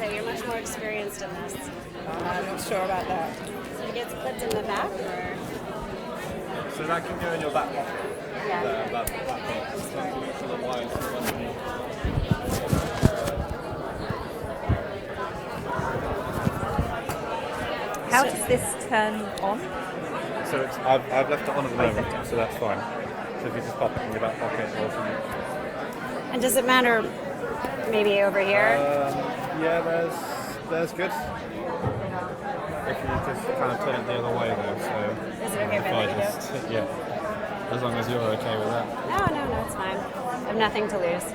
say you're much more experienced in this. I'm not sure about that. So it gets clipped in the back, or? So that can go in your back pocket. Yeah. That bit. So the wires are underneath. How does this turn on? So I've left it on at the moment, so that's fine. So if you just pop it in your back pocket or something. And does it matter maybe over here? Yeah, there's good. If you just kind of turn it the other way though, so... Is it okay if I let you do? Yeah. As long as you're okay with that. No, it's fine. I have nothing to lose.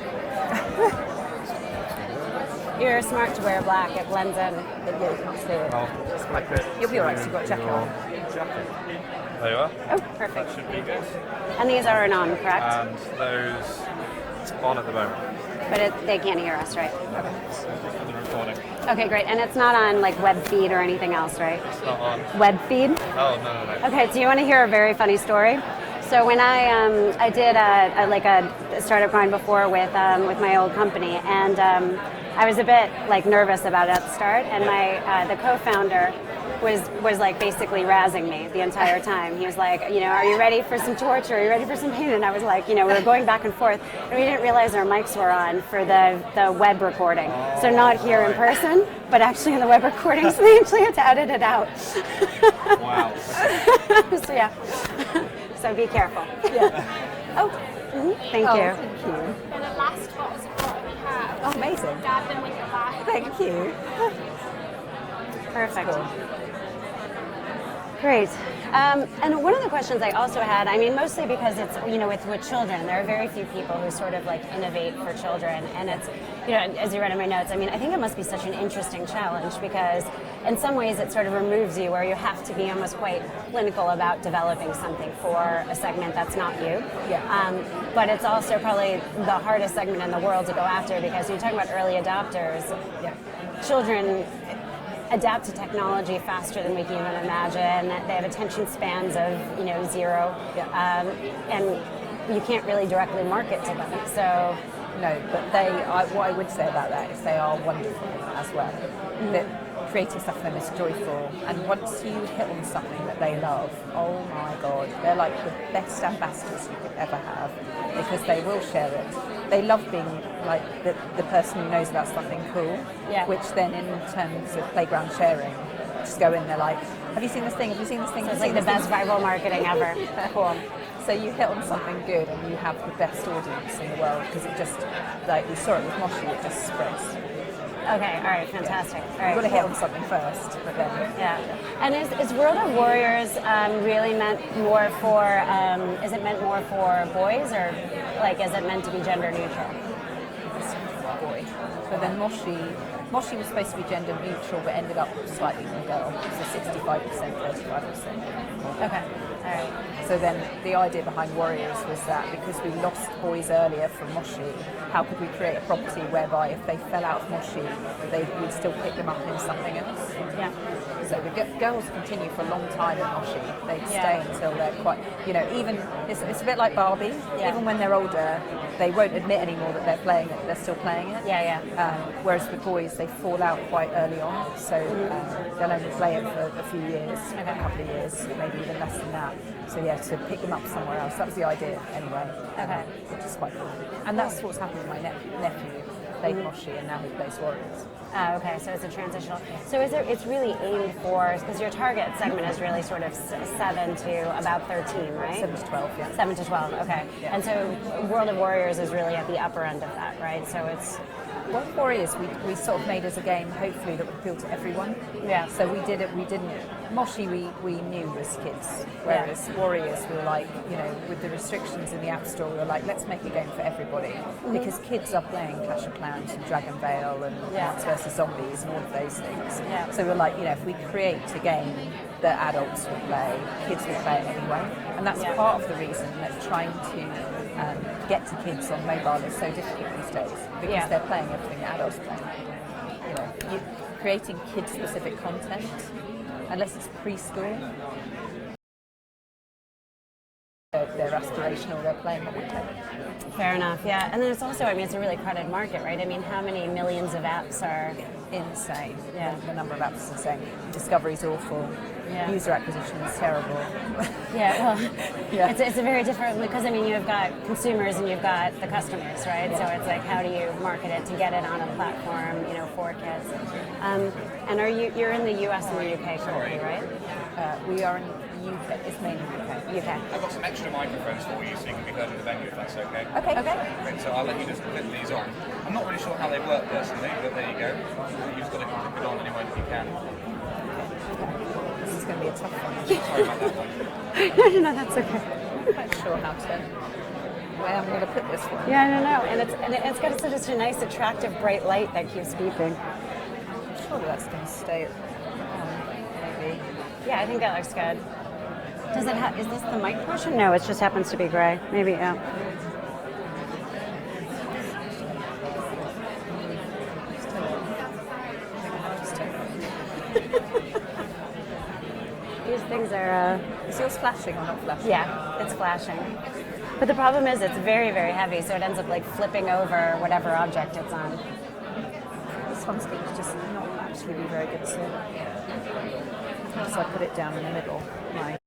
You're smart to wear black, it blends in. Yeah, you can't see it. Just like it. You'll be alright, so you've got a jacket on. Jacket. There you are. Oh, perfect. That should be good. And these are on, correct? And those on at the moment. But they can't hear us, right? So just for the recording. Okay, great. And it's not on like web feed or anything else, right? It's not on. Web feed? Oh, no. Okay, do you want to hear a very funny story? So when I did a startup grind before with my old company, and I was a bit like nervous about it at the start, and my the co-founder was like basically razzing me the entire time. He was like, are you ready for some torture? Are you ready for some pain? And I was like, we were going back and forth, and we didn't realize our mics were on for the web recording. So not here in person, but actually in the web recording. So they actually had to edit it out. Wow. So yeah. So be careful. Yeah. Oh, thank you. Thank you. And the last box of what we have. Oh, amazing. Grab them with your bag. Thank you. Perfect. Cool. Great. And one of the questions I also had, mostly because it's, with children, there are very few people who sort of like innovate for children. And it's, as you read in my notes, I think it must be such an interesting challenge because in some ways it sort of removes you where you have to be almost quite clinical about developing something for a segment that's not you. Yeah. But it's also probably the hardest segment in the world to go after because you're talking about early adopters. Yeah. Children adapt to technology faster than we can even imagine. They have attention spans of 0, and you can't really directly market to them. So No, but what I would say about that is they are wonderful as well. Mm-hmm. That creating stuff for them is joyful, and once you hit on something that they love, oh my god, they're like the best ambassadors you could ever have because they will share it. They love being like the person who knows about something cool, which then in terms of playground sharing, just go in there like, have you seen this thing? Have you seen this thing? So it's like the best viral marketing ever. Cool. So you hit on something good and you have the best audience in the world because it just, like we saw it with Moshi, it just spreads. Okay, all right, fantastic. All right, You've got to cool. hit on something first, but then... Yeah. And is World of Warriors really meant more for, is it meant more for boys or like is it meant to be gender neutral? Boy. But then Moshi was supposed to be gender neutral but ended up slightly more girl, so 65%, 35%. Okay, all right. So then the idea behind Warriors was that because we lost boys earlier from Moshi, how could we create a property whereby if they fell out of Moshi, we'd still pick them up in something else? Yeah. So the girls continue for a long time in Moshi. They'd stay until they're quite, even, it's a bit like Barbie. Yeah. Even when they're older, they won't admit anymore that they're playing it, they're still playing it. Yeah. Whereas with boys, they fall out quite early on, so they'll only play it for a few years, a couple of years, maybe even less than that. So yeah, to pick them up somewhere else. That was the idea anyway. Okay. Which is quite cool. And that's what's happened with my nephew. Played Moshi and now he plays Warriors. Okay, so it's a transitional. So it's really aimed for, because your target segment is really sort of 7 to about 13, right? 7 to 12, yeah. 7 to 12, okay. Yeah. And so World of Warriors is really at the upper end of that, right? So it's... Well, Warriors, we sort of made as a game, hopefully, that would appeal to everyone. Yeah. So we didn't, Moshi we knew was kids, whereas Warriors we were like, with the restrictions in the App Store, we were like, let's make a game for everybody. Because kids are playing Clash of Clans and Dragon Veil and Plants vs. Zombies and all of those things. Yeah. So we're like, if we create a game that adults will play, kids will play it anyway. And that's part of the reason that trying to get to kids on mobile is so difficult these days because they're playing everything that adults play. Creating kid-specific content, unless it's preschool, they're aspirational, they're playing what we play. Fair enough, yeah. And then it's also, I mean, it's a really crowded market, right? I mean, how many millions of apps are... Insane. Yeah. The number of apps is insane. Discovery's awful. Yeah. User acquisition is terrible. Yeah, well, Yeah. it's a very different, because I mean, you've got consumers and you've got the customers, right? So it's like, how do you market it to get it on a platform, you know, for kids? And you're in the US and the UK currently, right? We are in the UK. It's mainly UK. UK. I've got some extra microphones for you so you can be heard in the venue if that's okay. Okay. Okay, so I'll let you just put these on. I'm not really sure how they work personally, but there you go. You've got to clip it on anyway if you can. This is going to be a tough one. Sorry about that one. No, that's okay. I'm not quite sure how to... where I'm going to put this one. Yeah, I don't know. And it's got such a nice, attractive, bright light that keeps beeping. Surely that's going to stay on, maybe. Yeah, I think that looks good. Does it have, is this the mic portion? No, it just happens to be gray. Maybe, yeah. These things are... Is yours flashing or not flashing? Yeah, it's flashing. But the problem is it's very, very heavy, so it ends up like flipping over whatever object it's on. This one's going to just not actually be very good, so I put it down in the middle. Right.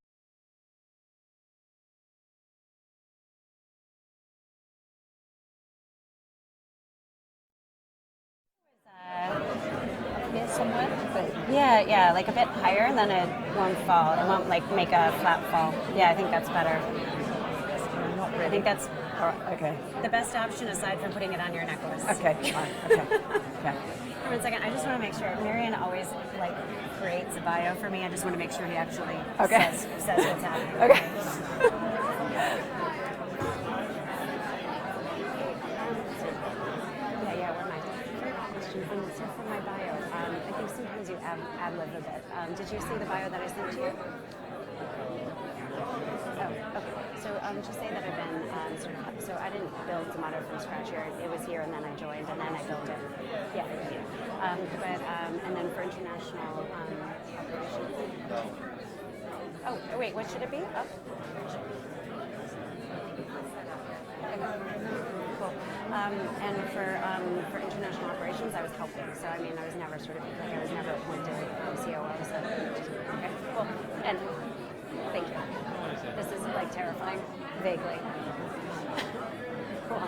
Here somewhere? Yeah, like a bit higher, and then it won't fall. It won't like make a flat fall. Yeah, I think that's better. Not really. I think that's All right, okay. the best option aside from putting it on your necklace. Okay, fine. Okay. Okay. For 1 second, I just want to make sure. Marion always like creates a bio for me. I just want to make sure he actually says what's happening. Okay. Yeah, where am I? Question from my bio. I think sometimes you ad-lib a bit. Did you see the bio that I sent to you? Oh, okay. So just say that I've been so I didn't build Zomato from scratch here. It was here and then I joined and then I built it. Yeah. And then for international operations. Oh, wait, what should it be? Up? Cool. And for international operations, I was helping. So I mean, I was never I was never appointed COO. So okay, cool. And thank you. This is like terrifying, vaguely. Cool.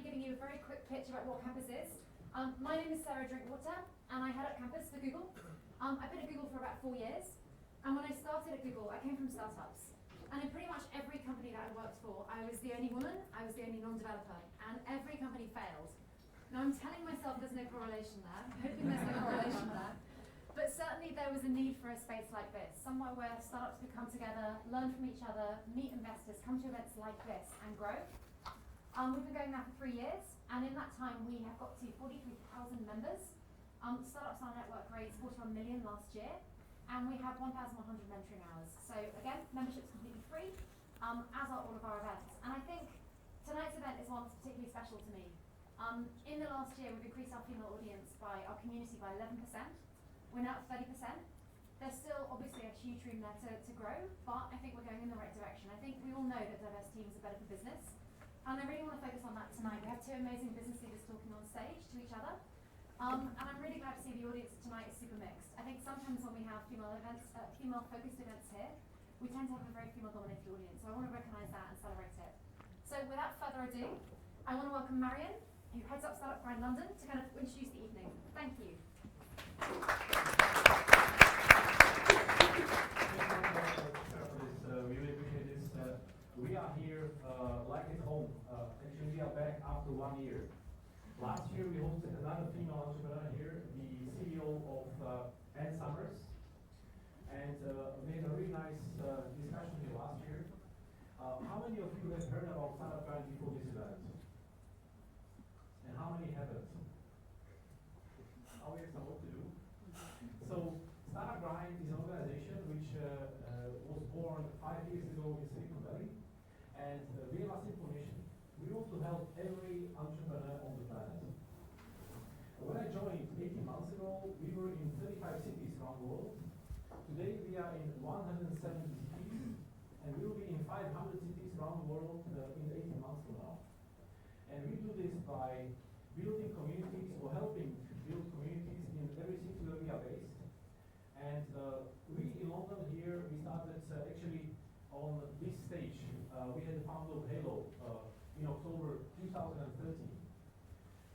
Giving you a very quick pitch about what campus is. My name is Sarah Drinkwater, and I head up campus for Google. I've been at Google for about 4 years, and when I started at Google, I came from startups. And in pretty much every company that I worked for, I was the only woman, I was the only non-developer, and every company failed. Now I'm telling myself there's no correlation there, I'm hoping there's no correlation there, but certainly there was a need for a space like this, somewhere where startups could come together, learn from each other, meet investors, come to events like this, and grow. We've been going now for 3 years, and in that time we have got to 43,000 members. Startups on our network raised 41 million last year, and we have 1,100 mentoring hours. So again, membership's completely free, as are all of our events. And I think tonight's event is one that's particularly special to me. In the last year, we've increased our female audience by our community by 11%. We're now at 30%. There's still obviously a huge room there to grow, but I think we're going in the right direction. I think we all know that diverse teams are better for business. And I really want to focus on that tonight. We have 2 amazing business leaders talking on stage to each other. And I'm really glad to see the audience tonight is super mixed. I think sometimes when we have female-focused events here, we tend to have a very female-dominated audience. So I want to recognise that and celebrate it. So without further ado, I want to welcome Marion, who heads up Startup Grind London, to kind of introduce the evening. Thank you. Really appreciate this. We are here like at home. Actually, we are back after 1 year. Last year, we hosted another female entrepreneur here, the CEO of Ann Summers, and made a really nice discussion here last year. How many of you have heard about Startup Grind before this event? And how many haven't? Now we have some work to do. And we have a simple mission. We want to help every entrepreneur on the planet. When I joined 18 months ago, we were in 35 cities around the world. Today we are in 170 cities, and we will be in 500 cities around the world in 18 months from now. And we do this by building communities or helping build communities in every city where we are based. And we in London here, we started actually on this stage. We had the founder of Halo in October 2013.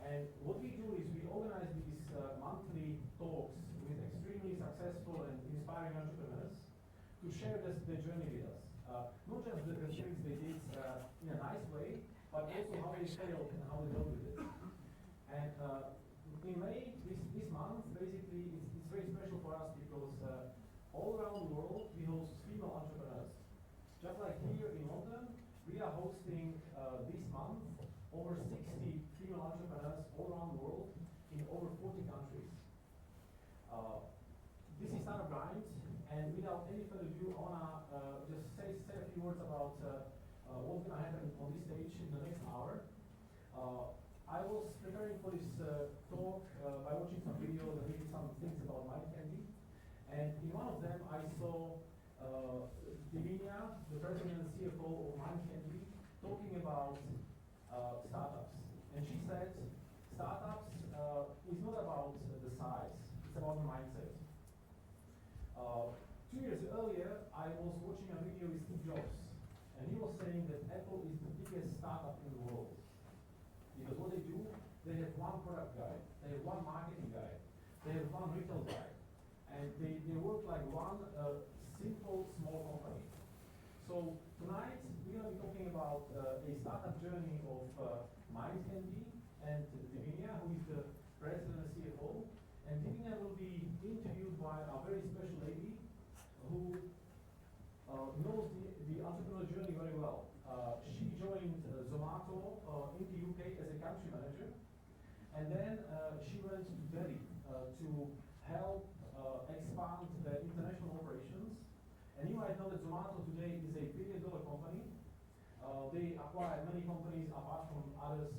And what we do is we organize these monthly talks with extremely successful and inspiring entrepreneurs to share their journey with us. Not just the things they did in a nice way, but also how they failed and how they dealt with it. And in May, this month, basically, it's very special for us because all around the world, we host female entrepreneurs. Just like here in London, we are hosting this month over 60 female entrepreneurs all around the world in over 40 countries. This is Startup Grind, and without any further ado, I want to just say a few words about what's going to happen on this stage in the next hour. I was preparing for this talk by watching some videos and reading some things about Mind Candy, and in one of them I saw Divinia, the president and CFO of Mind Candy, talking about startups. And she said, startups is not about the size, it's about the mindset. 2 years earlier, I was watching a video with Steve Jobs, and he was saying that Apple is the biggest startup in the world. Because what they do, they have one product guy, they have one marketing guy, they have one retail guy, and they work like one simple, small company. So tonight, we're going to be talking about a startup journey of Mind Candy and Divinia, who is the president and CFO. And Divinia will be interviewed by a very special lady who knows the entrepreneur journey very well. She joined Zomato in the UK as a country manager, and then she went to Delhi to help expand the international operations. And you might know that Zomato today is a $1 billion company. They acquired many companies apart from others,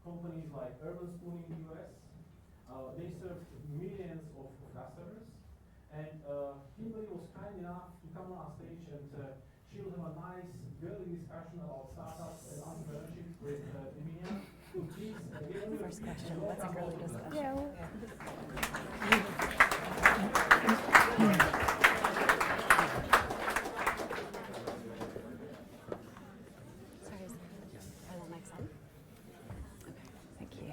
companies like Urban Spoon in the US. They served millions of customers. And Kimberly was kind enough to come on our stage, and she will have a nice, girly discussion about startups and entrepreneurship with Divinia. So please, First question, what's a girly discussion? Yeah. Sorry, is that mic on? Okay, thank you.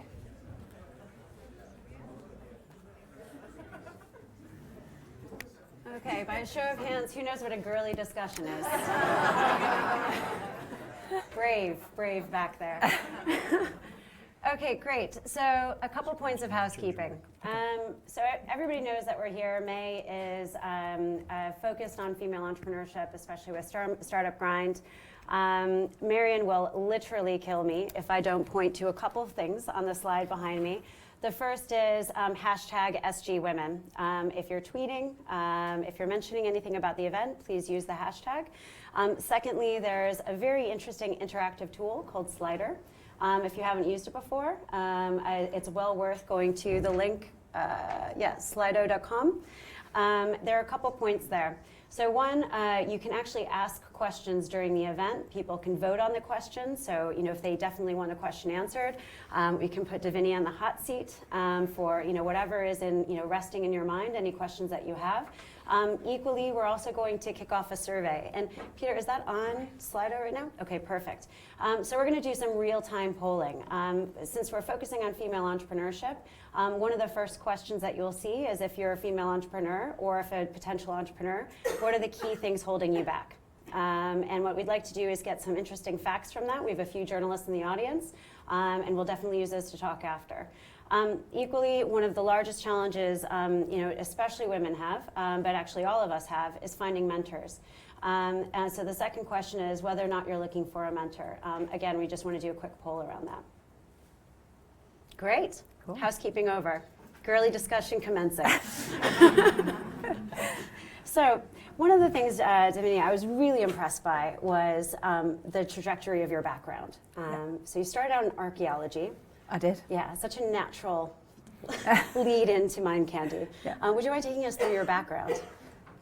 Okay, by a show of hands, who knows what a girly discussion is? Brave back there. Okay, great. So a couple points of housekeeping. So everybody knows that we're here. May is focused on female entrepreneurship, especially with Startup Grind. Marion will literally kill me if I don't point to a couple of things on the slide behind me. The first is hashtag SGWomen. If you're tweeting, if you're mentioning anything about the event, please use the hashtag. Secondly, there's a very interesting interactive tool called Slider. If you haven't used it before, it's well worth going to the link, slido.com. There are a couple points there. So one, you can actually ask questions during the event. People can vote on the questions. So, if they definitely want a question answered, we can put Divinia in the hot seat for, whatever is resting in your mind, any questions that you have. Equally, we're also going to kick off a survey. And Peter, is that on Slido right now? Okay, perfect. So we're going to do some real-time polling. Since we're focusing on female entrepreneurship, one of the first questions that you'll see is if you're a female entrepreneur or if a potential entrepreneur, what are the key things holding you back? And what we'd like to do is get some interesting facts from that. We have a few journalists in the audience, and we'll definitely use those to talk after. Equally, one of the largest challenges, especially women have, but actually all of us have, is finding mentors. And so the second question is whether or not you're looking for a mentor. Again, we just want to do a quick poll around that. Great. Cool. Housekeeping over. Girly discussion commencing. So one of the things, Divinia, I was really impressed by was the trajectory of your background. So you started out in archaeology. I did. Yeah, such a natural lead into Mind Candy. Yeah. Would you mind taking us through your background?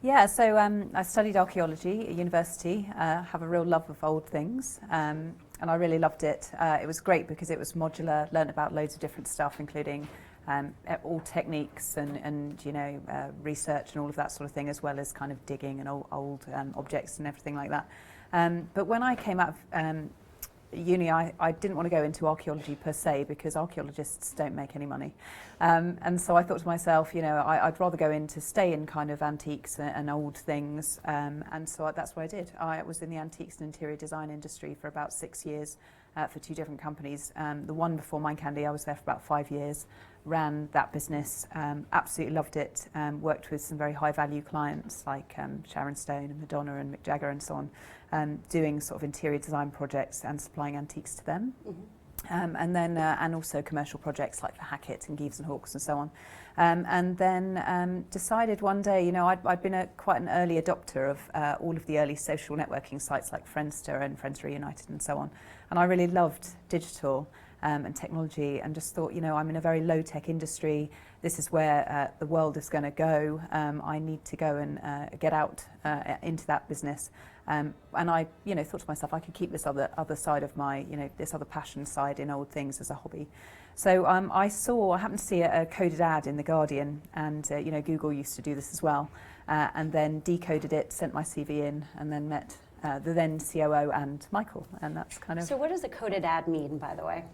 Yeah, so I studied archaeology at university, have a real love of old things, and I really loved it. It was great because it was modular, learned about loads of different stuff, including all techniques and research and all of that sort of thing, as well as kind of digging and old objects and everything like that. But when I came out of uni, I didn't want to go into archaeology per se because archaeologists don't make any money. And so I thought to myself, I'd rather go in to stay in kind of antiques and old things. And so that's what I did. I was in the antiques and interior design industry for about 6 years for 2 different companies. The one before Mind Candy, I was there for about 5 years, ran that business, absolutely loved it, worked with some very high value clients like Sharon Stone and Madonna and Mick Jagger and so on, doing sort of interior design projects and supplying antiques to them. And then and also commercial projects like for Hackett and Geeves and Hawkes and so on. And then decided one day, I'd been quite an early adopter of all of the early social networking sites like Friendster and Friends Reunited and so on. And I really loved digital and technology, and just thought, I'm in a very low-tech industry. This is where the world is going to go. I need to go and get out into that business. And I, thought to myself, I could keep this other side of my, this other passion side in old things as a hobby. So I happened to see a coded ad in The Guardian, and Google used to do this as well, and then decoded it, sent my CV in, and then met the then COO and Michael, and that's kind of... So what does a coded ad mean, by the way?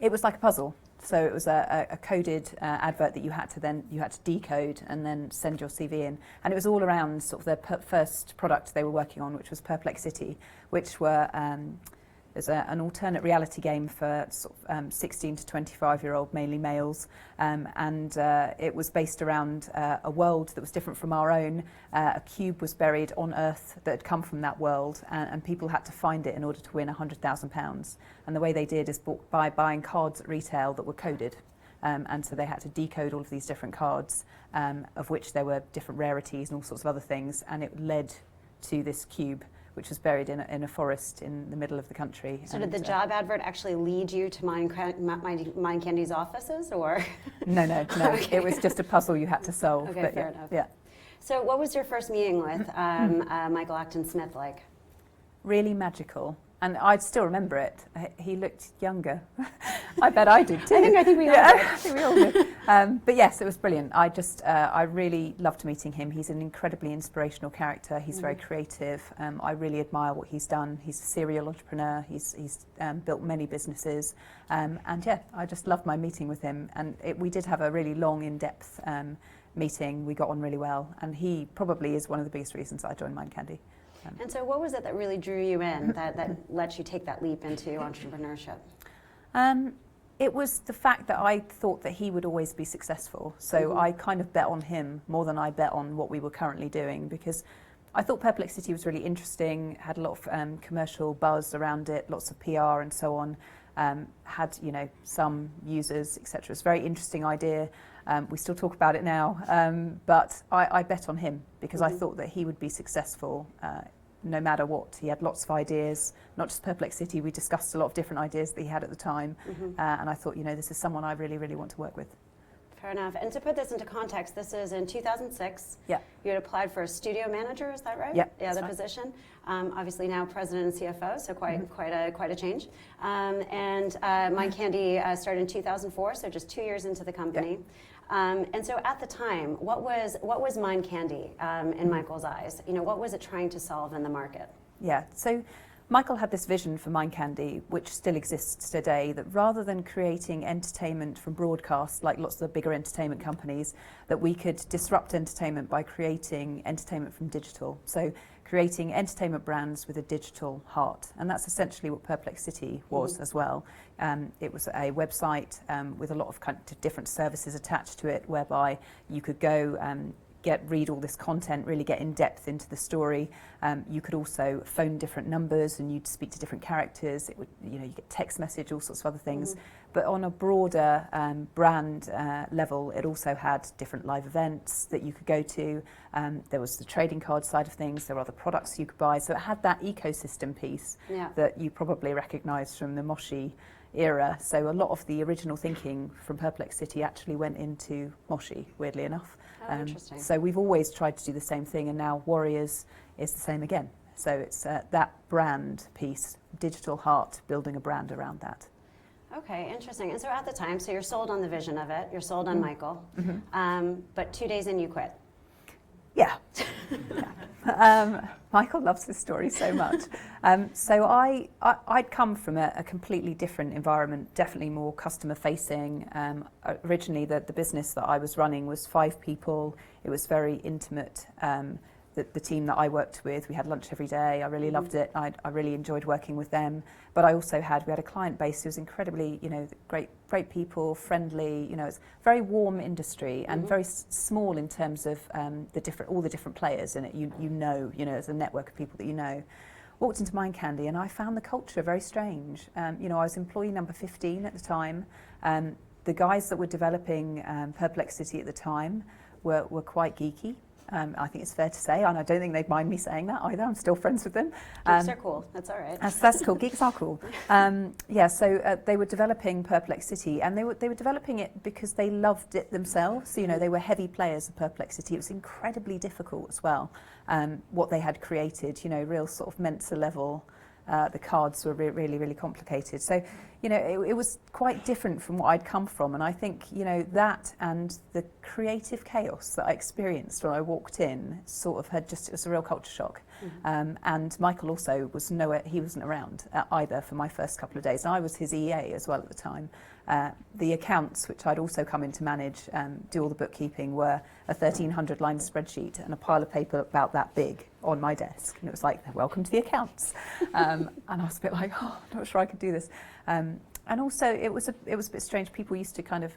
It was like a puzzle. So it was a coded advert that you had to decode and then send your CV in. And it was all around sort of their first product they were working on, which was Perplexity, which were as an alternate reality game for sort of 16 to 25-year-old, mainly males. And it was based around a world that was different from our own. A cube was buried on Earth that had come from that world, and people had to find it in order to win £100,000. And the way they did is by buying cards at retail that were coded. And so they had to decode all of these different cards, of which there were different rarities and all sorts of other things. And it led to this cube, which was buried in a forest in the middle of the country. So did the job advert actually lead you to Mind Candy's offices, or? No. Okay. It was just a puzzle you had to solve. Okay, but fair enough. Yeah. So what was your first meeting with Michael Acton Smith like? Really magical. And I still remember it. He looked younger. I bet I did too. I think we all did. I think we all did. But yes, it was brilliant. I really loved meeting him. He's an incredibly inspirational character. He's very creative. I really admire what he's done. He's a serial entrepreneur. He's built many businesses. And yeah, I just loved my meeting with him. And we did have a really long, in-depth meeting. We got on really well. And he probably is one of the biggest reasons I joined Mind Candy. And so what was it that really drew you in, that let you take that leap into entrepreneurship? It was the fact that I thought that he would always be successful. So I kind of bet on him more than I bet on what we were currently doing, because I thought Perplexity was really interesting, had a lot of commercial buzz around it, lots of PR and so on, had some users, etc. It's a very interesting idea. We still talk about it now, but I bet on him because I thought that he would be successful no matter what. He had lots of ideas, not just Perplexity. We discussed a lot of different ideas that he had at the time, and I thought, this is someone I really, really want to work with. Fair enough. And to put this into context, this is in 2006. Yeah. You had applied for a studio manager, is that right? Yeah. Yeah, the position. Obviously now president and CFO, so quite a change. And Mind Candy started in 2004, so just 2 years into the company. Yeah. And so at the time, what was Mind Candy in Michael's eyes? What was it trying to solve in the market? Yeah. So Michael had this vision for Mind Candy, which still exists today, that rather than creating entertainment from broadcast, like lots of the bigger entertainment companies, that we could disrupt entertainment by creating entertainment from digital. So creating entertainment brands with a digital heart. And that's essentially what Perplexity was as well. It was a website with a lot of kind of different services attached to it, whereby you could go read all this content, really get in depth into the story. You could also phone different numbers and you'd speak to different characters. It would, you get text message, all sorts of other things. But on a broader brand level, it also had different live events that you could go to. There was the trading card side of things. There were other products you could buy. So it had that ecosystem piece that you probably recognise from the Moshi era. So a lot of the original thinking from Perplex City actually went into Moshi, weirdly enough. Interesting. So we've always tried to do the same thing, and now Warriors is the same again. So it's that brand piece, digital heart, building a brand around that. Okay, interesting. And so at the time, so you're sold on the vision of it, you're sold on Michael, but 2 days in you quit. Yeah. Michael loves this story so much. So I'd come from a completely different environment, definitely more customer facing. Originally, the business that I was running was 5 people. It was very intimate. The team that I worked with, we had lunch every day. I really loved it. I really enjoyed working with them. But we had a client base who was incredibly, great people, friendly. It's a very warm industry and very small in terms of all the different players in it. There's a network of people that you know. Walked into Mind Candy and I found the culture very strange. I was employee number 15 at the time. The guys that were developing Perplex City at the time were quite geeky. I think it's fair to say, and I don't think they'd mind me saying that either. I'm still friends with them. Geeks are cool. That's all right. That's cool. Geeks are cool. So they were developing Perplex City, and they were developing it because they loved it themselves. They were heavy players of Perplex City. It was incredibly difficult as well. What they had created, real sort of Mensa level. The cards were really, really complicated. So, it was quite different from what I'd come from. And I think, that and the creative chaos that I experienced when I walked in sort of it was a real culture shock. And Michael also was he wasn't around either for my first couple of days. And I was his EA as well at the time. The accounts, which I'd also come in to manage, do all the bookkeeping, were a 1,300 line spreadsheet and a pile of paper about that big on my desk. And it was like, welcome to the accounts. And I was a bit like, I'm not sure I could do this. And also it was a bit strange. People used to kind of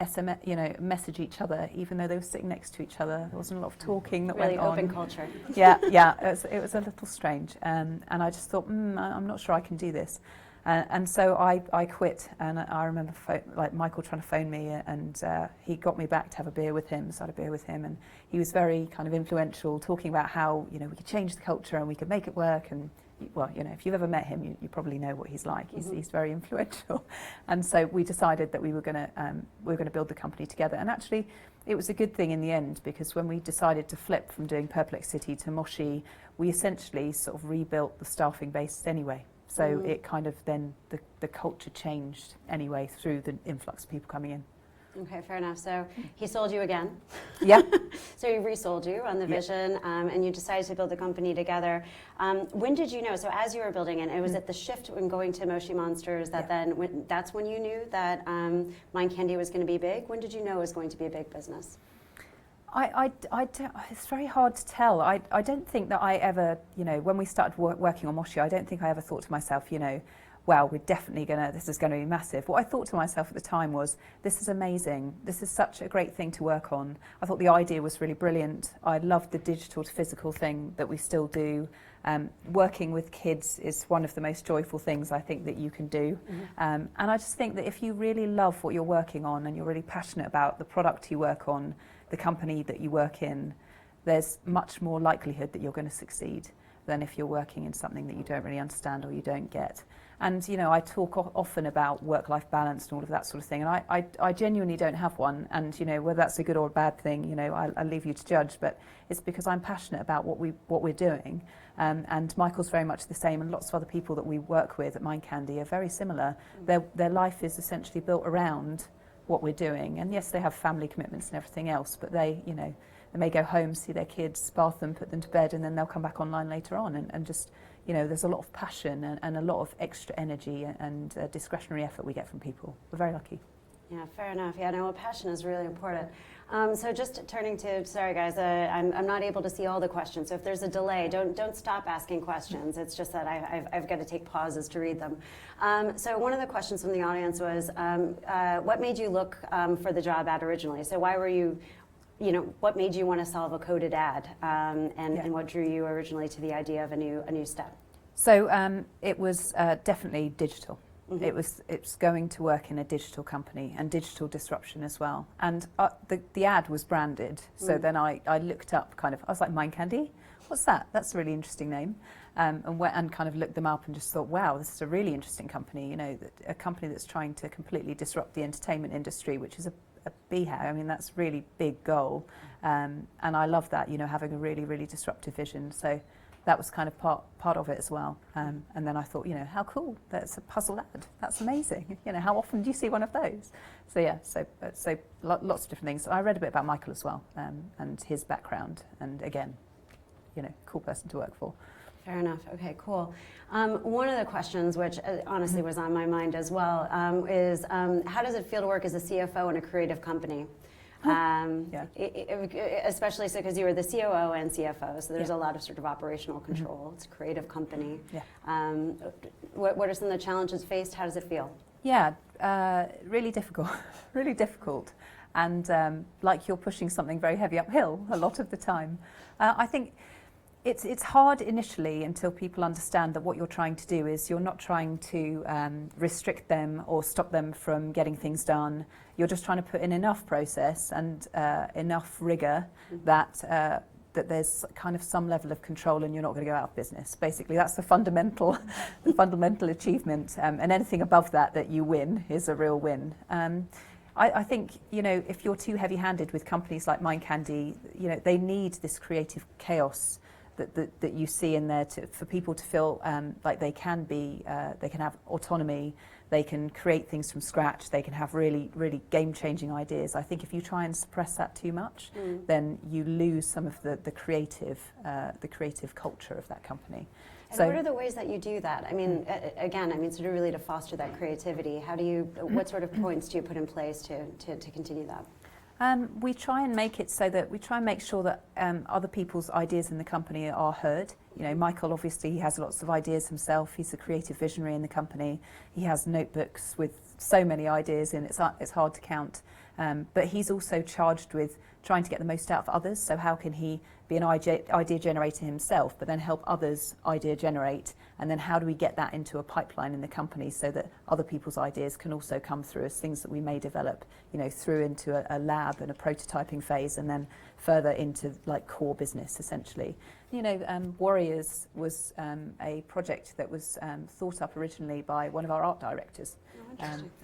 SMS, message each other, even though they were sitting next to each other. There wasn't a lot of talking that really went on. Open culture. Yeah, it was a little strange. And I just thought, I'm not sure I can do this. And so I quit, and I remember Michael trying to phone me, and he got me back to have a beer with him. So I had a beer with him, and he was very kind of influential, talking about how we could change the culture and we could make it work. And if you've ever met him, you probably know what he's like. He's very influential, and so we decided that we were going to build the company together. And actually, it was a good thing in the end, because when we decided to flip from doing Perplex City to Moshi, we essentially sort of rebuilt the staffing base anyway. So it kind of then the culture changed anyway through the influx of people coming in. Okay, fair enough. So he sold you again. Yeah. So he resold you on the vision, and you decided to build the company together. When did you know? So as you were building it, was it the shift when going to Moshi Monsters that that's when you knew that Mind Candy was going to be big? When did you know it was going to be a big business? It's very hard to tell. I don't think that I ever, when we started working on Moshi, I don't think I ever thought to myself, well, we're definitely this is going to be massive. What I thought to myself at the time was, this is amazing. This is such a great thing to work on. I thought the idea was really brilliant. I loved the digital to physical thing that we still do. Working with kids is one of the most joyful things I think that you can do. And I just think that if you really love what you're working on and you're really passionate about the product you work on, the company that you work in, there's much more likelihood that you're going to succeed than if you're working in something that you don't really understand or you don't get. And I talk often about work-life balance and all of that sort of thing, and I genuinely don't have one. And whether that's a good or a bad thing, I'll leave you to judge. But it's because I'm passionate about what we're doing, and Michael's very much the same, and lots of other people that we work with at Mind Candy are very similar. Their life is essentially built around what we're doing, and yes, they have family commitments and everything else, but they may go home, see their kids, bath them, put them to bed, and then they'll come back online later on, and just there's a lot of passion and a lot of extra energy and discretionary effort we get from people. We're very lucky. Yeah, fair enough. Yeah, no, passion is really important. So just turning to, sorry guys, I'm not able to see all the questions. So if there's a delay, don't stop asking questions. It's just that I've got to take pauses to read them. So one of the questions from the audience was, what made you look for the job ad originally? So why were you what made you want to solve a coded ad, and what drew you originally to the idea of a new step? So it was definitely digital. It's going to work in a digital company and digital disruption as well. And the ad was branded. So then I looked up I was like, Mind Candy? What's that? That's a really interesting name. And kind of looked them up and just thought, wow, this is a really interesting company. A company that's trying to completely disrupt the entertainment industry, which is a BHere. I mean, that's a really big goal. And I love that, having a really, really disruptive vision. So that was kind of part of it as well. And then I thought, how cool, that's a puzzle ad. That's amazing. How often do you see one of those? So yeah, so lots of different things. I read a bit about Michael as well, and his background. And again, cool person to work for. Fair enough. Okay, cool. One of the questions, which honestly was on my mind as well, is how does it feel to work as a CFO in a creative company? Especially so because you were the COO and CFO, so there's a lot of sort of operational control. It's a creative company. What are some of the challenges faced? How does it feel? Yeah, really difficult, really difficult. And like you're pushing something very heavy uphill a lot of the time. I think it's hard initially until people understand that what you're trying to do is you're not trying to restrict them or stop them from getting things done. You're just trying to put in enough process and enough rigor that there's kind of some level of control and you're not going to go out of business. Basically, that's the fundamental achievement. And anything above that you win is a real win. I think, if you're too heavy-handed with companies like Mind Candy, they need this creative chaos that you see in there for people to feel like they can have autonomy, they can create things from scratch, they can have really, really game-changing ideas. I think if you try and suppress that too much, then you lose some of the creative culture of that company. And what are the ways that you do that? I mean, sort of really to foster that creativity. What sort of points do you put in place to continue that? We try and make it so that we try and make sure that other people's ideas in the company are heard. Michael, obviously, he has lots of ideas himself. He's a creative visionary in the company. He has notebooks with so many ideas in it, it's hard to count. But he's also charged with trying to get the most out of others. So how can he be an idea generator himself, but then help others idea generate? And then how do we get that into a pipeline in the company so that other people's ideas can also come through as things that we may develop, through into a lab and a prototyping phase, and then further into like core business essentially. Warriors was a project that was thought up originally by one of our art directors.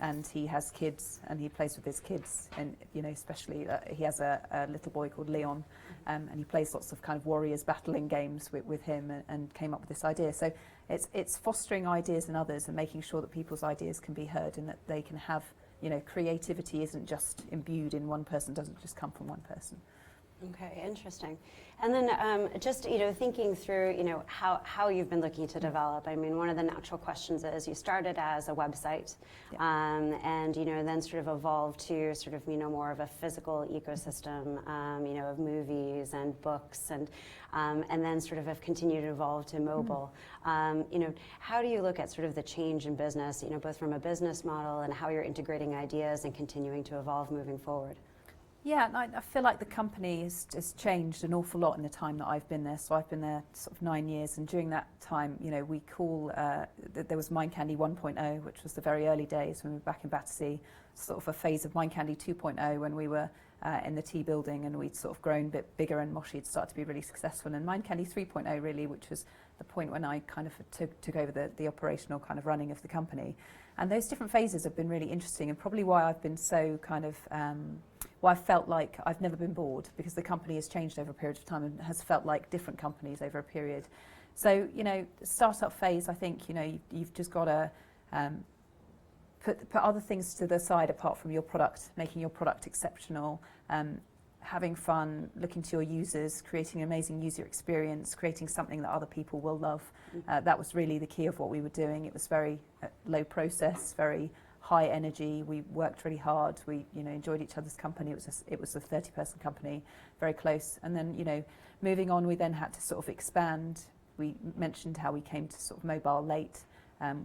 And he has kids and he plays with his kids, and especially he has a little boy called Leon, and he plays lots of kind of warriors battling games with him, and came up with this idea. So it's fostering ideas in others and making sure that people's ideas can be heard and that they can have, creativity isn't just imbued in one person, doesn't just come from one person. Okay, interesting. And then just thinking through how you've been looking to develop. I mean, one of the natural questions is you started as a website, and then sort of evolved to sort of more of a physical ecosystem, of movies and books, and then sort of have continued to evolve to mobile. How do you look at sort of the change in business, both from a business model and how you're integrating ideas and continuing to evolve moving forward? Yeah, I feel like the company has changed an awful lot in the time that I've been there. So I've been there sort of 9 years, and during that time, we call there was Mind Candy 1.0, which was the very early days when we were back in Battersea, sort of a phase of Mind Candy 2.0 when we were in the T building, and we'd sort of grown a bit bigger, and Moshi had started to be really successful, and Mind Candy 3.0 really, which was the point when I kind of took over the operational kind of running of the company. And those different phases have been really interesting, and probably why I've been so kind of I felt like I've never been bored, because the company has changed over a period of time and has felt like different companies over a period. So, the startup phase, I think, you've just got to put other things to the side apart from your product, making your product exceptional, having fun, looking to your users, creating an amazing user experience, creating something that other people will love. That was really the key of what we were doing. It was very low process, very high energy. We worked really hard. We, enjoyed each other's company. It was a 30-person company, very close. And then, moving on, we then had to sort of expand. We mentioned how we came to sort of mobile late.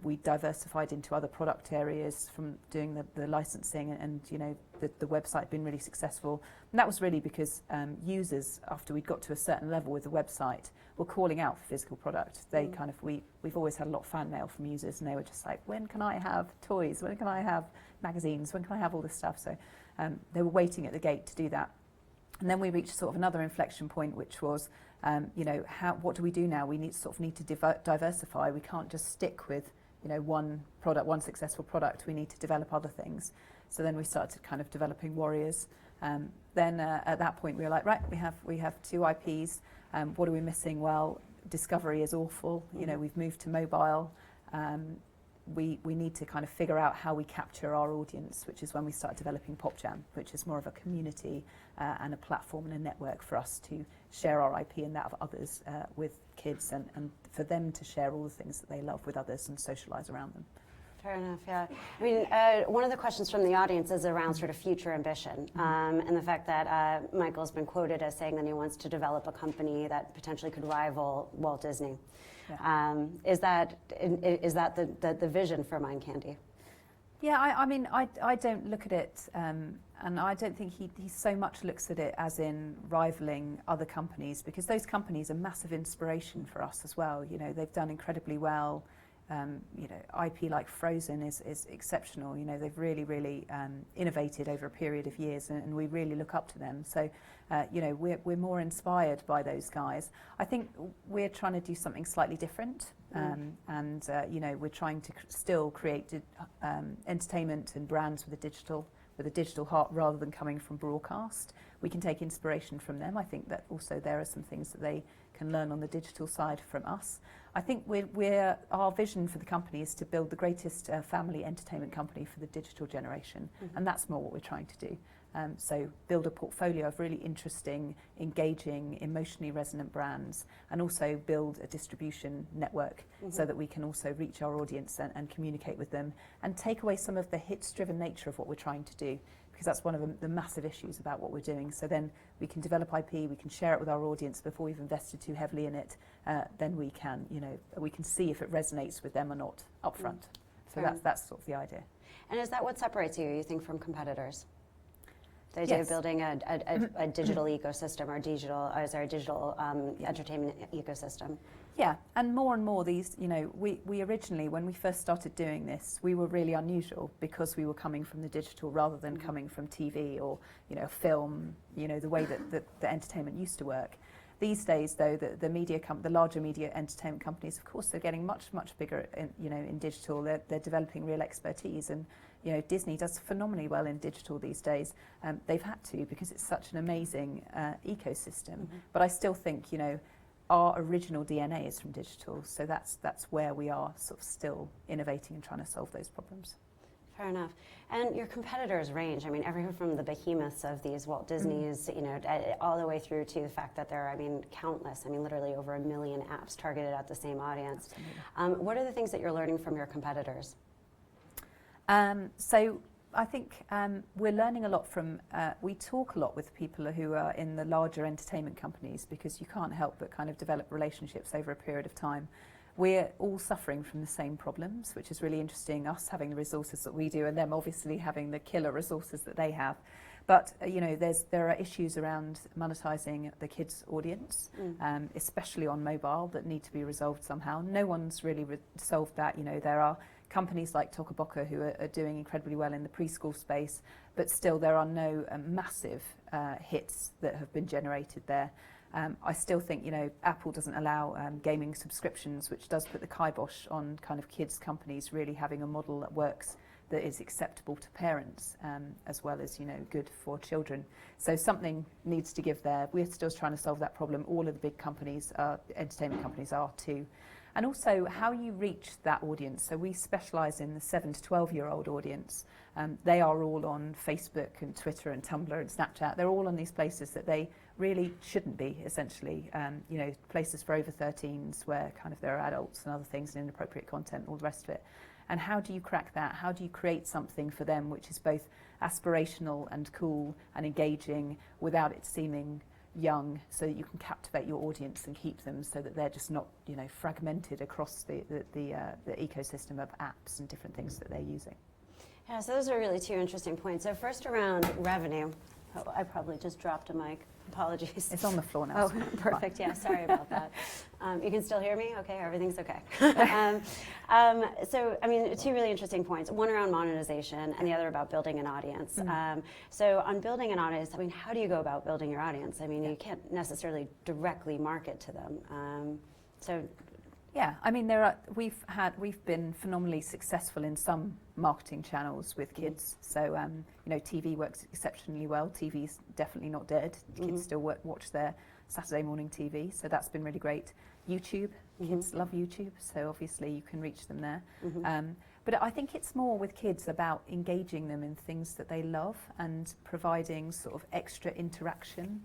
We diversified into other product areas from doing the licensing, and you know, the website had been really successful. And that was really because users, after we'd got to a certain level with the website, were calling out for physical product. They kind of, we've always had a lot of fan mail from users, and they were just like, when can I have toys? When can I have magazines? When can I have all this stuff? So they were waiting at the gate to do that. And then we reached sort of another inflection point, which was, you know, what do we do now? We need to diversify. We can't just stick with, you know, one product, one successful product. We need to develop other things. So then we started kind of developing Warriors. Then at that point we were like, right, we have 2 IPs. What are we missing? Well, discovery is awful. You know, we've moved to mobile. We need to kind of figure out how we capture our audience, which is when we start developing PopJam, which is more of a community and a platform and a network for us to share our IP and that of others with kids, and for them to share all the things that they love with others and socialise around them. Fair enough, yeah. I mean, one of the questions from the audience is around sort of future ambition, and the fact that Michael's been quoted as saying that he wants to develop a company that potentially could rival Walt Disney. Yeah. Is that the vision for Mind Candy? Yeah, I mean, I don't look at it, and I don't think he so much looks at it as in rivaling other companies, because those companies are massive inspiration for us as well. You know, they've done incredibly well. You know, IP like Frozen is exceptional. You know, they've really innovated over a period of years, and we really look up to them. So, you know, we're more inspired by those guys. I think we're trying to do something slightly different, and you know, we're trying to still create entertainment and brands with a digital heart rather than coming from broadcast. We can take inspiration from them. I think that also there are some things that they can learn on the digital side from us. I think our vision for the company is to build the greatest family entertainment company for the digital generation, and that's more what we're trying to do. So build a portfolio of really interesting, engaging, emotionally resonant brands, and also build a distribution network so that we can also reach our audience and communicate with them, and take away some of the hits-driven nature of what we're trying to do, because that's one of the massive issues about what we're doing. So then we can develop IP, we can share it with our audience before we've invested too heavily in it. Then we can, you know, we can see if it resonates with them or not upfront. So that's sort of the idea. And is that what separates you think, from competitors? The idea of building a digital ecosystem, or digital entertainment ecosystem. Yeah, and more these, you know, we originally, when we first started doing this, we were really unusual because we were coming from the digital rather than coming from TV or, you know, film, you know, the way that the entertainment used to work. These days, though, the larger media entertainment companies, of course, they're getting much bigger, in digital. They're developing real expertise, and you know, Disney does phenomenally well in digital these days. They've had to, because it's such an amazing ecosystem. But I still think, you know, our original DNA is from digital, so that's where we are sort of still innovating and trying to solve those problems. Fair enough. And your competitors range, I mean, everything from the behemoths of these Walt Disneys, you know, all the way through to the fact that there are, I mean, countless, I mean, literally over 1 million apps targeted at the same audience. What are the things that you're learning from your competitors? So I think we're learning a lot from, we talk a lot with people who are in the larger entertainment companies, because you can't help but kind of develop relationships over a period of time. We're all suffering from the same problems, which is really interesting, us having the resources that we do and them obviously having the killer resources that they have. But you know, there are issues around monetizing the kids' audience, especially on mobile, that need to be resolved somehow. No one's really solved that. You know, there are companies like Tokaboka who are doing incredibly well in the preschool space, but still there are no massive hits that have been generated there. I still think, you know, Apple doesn't allow gaming subscriptions, which does put the kibosh on kind of kids' companies really having a model that works, that is acceptable to parents, as well as, you know, good for children. So something needs to give there. We're still trying to solve that problem. All of the big companies, entertainment companies, are too. And also how you reach that audience. So we specialise in the 7 to 12-year-old audience. They are all on Facebook and Twitter and Tumblr and Snapchat. They're all on these places that they really shouldn't be, essentially. You know, places for over 13s where kind of there are adults and other things and inappropriate content, all the rest of it. And how do you crack that? How do you create something for them which is both aspirational and cool and engaging without it seeming young, so that you can captivate your audience and keep them so that they're just not, you know, fragmented across the ecosystem of apps and different things that they're using. Yeah, so those are really two interesting points. So first around revenue. Oh, I probably just dropped a mic. Apologies. It's on the floor now. Oh, so perfect. Yeah, sorry about that. You can still hear me? Okay, everything's okay. So, I mean, two really interesting points. One around monetization and the other about building an audience. So on building an audience, I mean, how do you go about building your audience? I mean, you can't necessarily directly market to them. Yeah, I mean, we've been phenomenally successful in some marketing channels with kids. So, you know, TV works exceptionally well. TV's definitely not dead. Kids still watch their Saturday morning TV, so that's been really great. YouTube, kids love YouTube, so obviously you can reach them there. But I think it's more with kids about engaging them in things that they love and providing sort of extra interaction,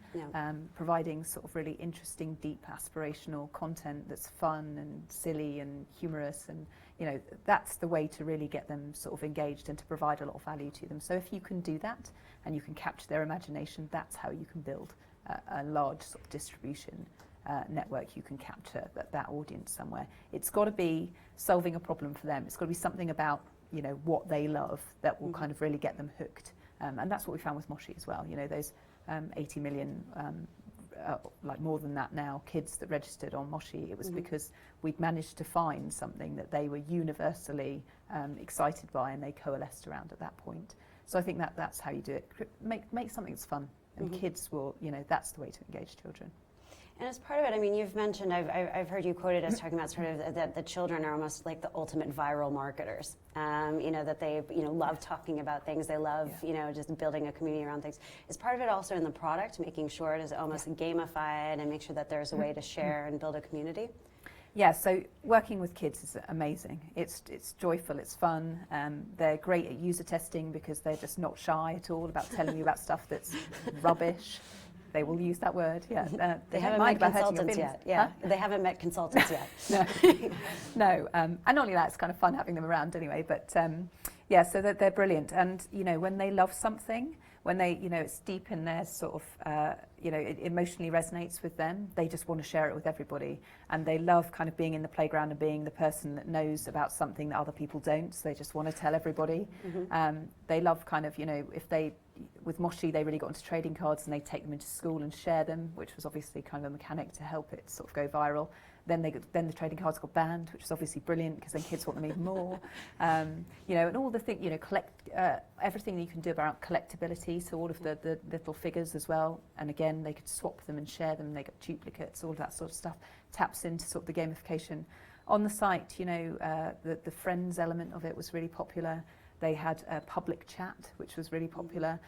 providing sort of really interesting, deep, aspirational content that's fun and silly and humorous, and you know, that's the way to really get them sort of engaged and to provide a lot of value to them. So if you can do that and you can capture their imagination, that's how you can build a large sort of distribution network. You can capture that audience somewhere. It's got to be solving a problem for them. It's got to be something about, you know, what they love that will kind of really get them hooked. And that's what we found with Moshi as well. You know, those 80 million, like more than that now, kids that registered on Moshi, it was because we'd managed to find something that they were universally excited by and they coalesced around at that point. So I think that's how you do it. Make something that's fun, and kids will, you know, that's the way to engage children. And as part of it, I mean, you've mentioned, I've heard you quoted as talking about sort of that the children are almost like the ultimate viral marketers. You know, that they, you know, love talking about things. They love, you know, just building a community around things. Is part of it also in the product, making sure it is almost gamified and make sure that there's a way to share and build a community? Yeah, so working with kids is amazing. It's joyful, it's fun. They're great at user testing because they're just not shy at all about telling you about stuff that's rubbish. They will use that word, yeah. They haven't met consultants yet. Yeah, huh? They haven't met consultants yet. No, and not only that, it's kind of fun having them around anyway. But yeah, so they're brilliant. And you know, when they love something, when they, you know, it's deep in their sort of, you know, it emotionally resonates with them, they just want to share it with everybody. And they love kind of being in the playground and being the person that knows about something that other people don't. So they just want to tell everybody. They love kind of, you know, if they, with Moshi, they really got into trading cards and they take them into school and share them, which was obviously kind of a mechanic to help it sort of go viral. Then the trading cards got banned, which is obviously brilliant because then kids want them even more. You know, and all the things, you know, everything that you can do about collectability, so all of the little figures as well. And again, they could swap them and share them. They got duplicates, all of that sort of stuff. Taps into sort of the gamification. On the site, you know, the friends element of it was really popular. They had a public chat, which was really popular.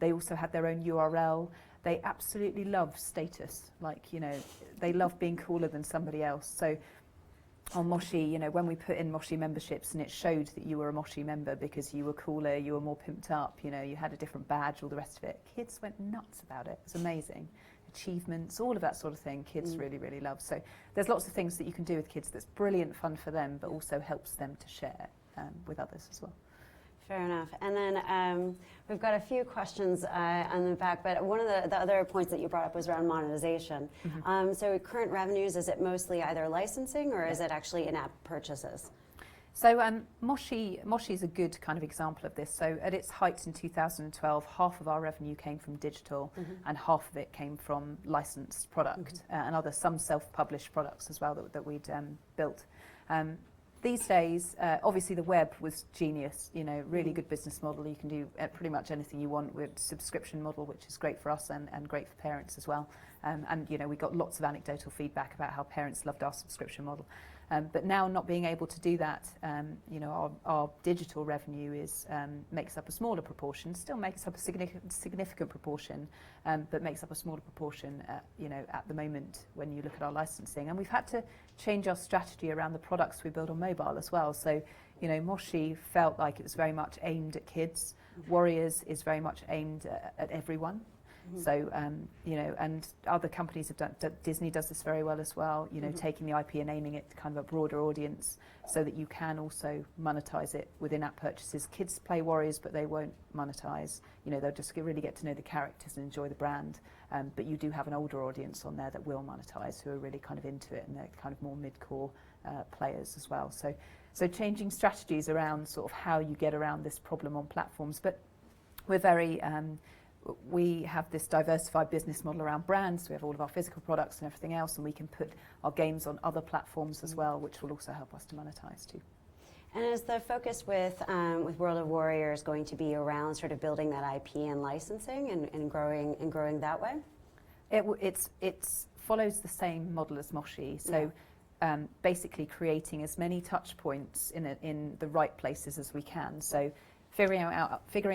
They also had their own URL. They absolutely love status. Like, you know, they love being cooler than somebody else. So on Moshi, you know, when we put in Moshi memberships and it showed that you were a Moshi member because you were cooler, you were more pimped up, you know, you had a different badge, all the rest of it. Kids went nuts about it. It was amazing. Achievements, all of that sort of thing, kids really, really love. So there's lots of things that you can do with kids that's brilliant fun for them, but also helps them to share with others as well. Fair enough. And then we've got a few questions on the back, but one of the other points that you brought up was around monetization. So current revenues, is it mostly either licensing or is it actually in-app purchases? So Moshi is a good kind of example of this. So at its height in 2012, half of our revenue came from digital and half of it came from licensed product and some self-published products as well that we'd built. These days, obviously the web was genius, you know, really good business model. You can do pretty much anything you want with subscription model, which is great for us and great for parents as well. And, you know, we got lots of anecdotal feedback about how parents loved our subscription model. But now not being able to do that, you know, our digital revenue makes up a smaller proportion, still makes up a significant proportion, but makes up a smaller proportion, you know, at the moment when you look at our licensing. And we've had to change our strategy around the products we build on mobile as well. So, you know, Moshi felt like it was very much aimed at kids. Warriors is very much aimed at everyone. So, you know, and other companies have done, Disney does this very well as well, you know, taking the IP and aiming it to kind of a broader audience so that you can also monetize it within app purchases. Kids play Warriors, but they won't monetize. You know, they'll just really get to know the characters and enjoy the brand. But you do have an older audience on there that will monetize, who are really kind of into it, and they're kind of more mid-core players as well. So changing strategies around sort of how you get around this problem on platforms. But we're very, we have this diversified business model around brands. We have all of our physical products and everything else, and we can put our games on other platforms as well, which will also help us to monetize too. And is the focus with World of Warriors going to be around sort of building that IP and licensing and growing that way? It follows the same model as Moshi. So basically creating as many touch points in the right places as we can. So figuring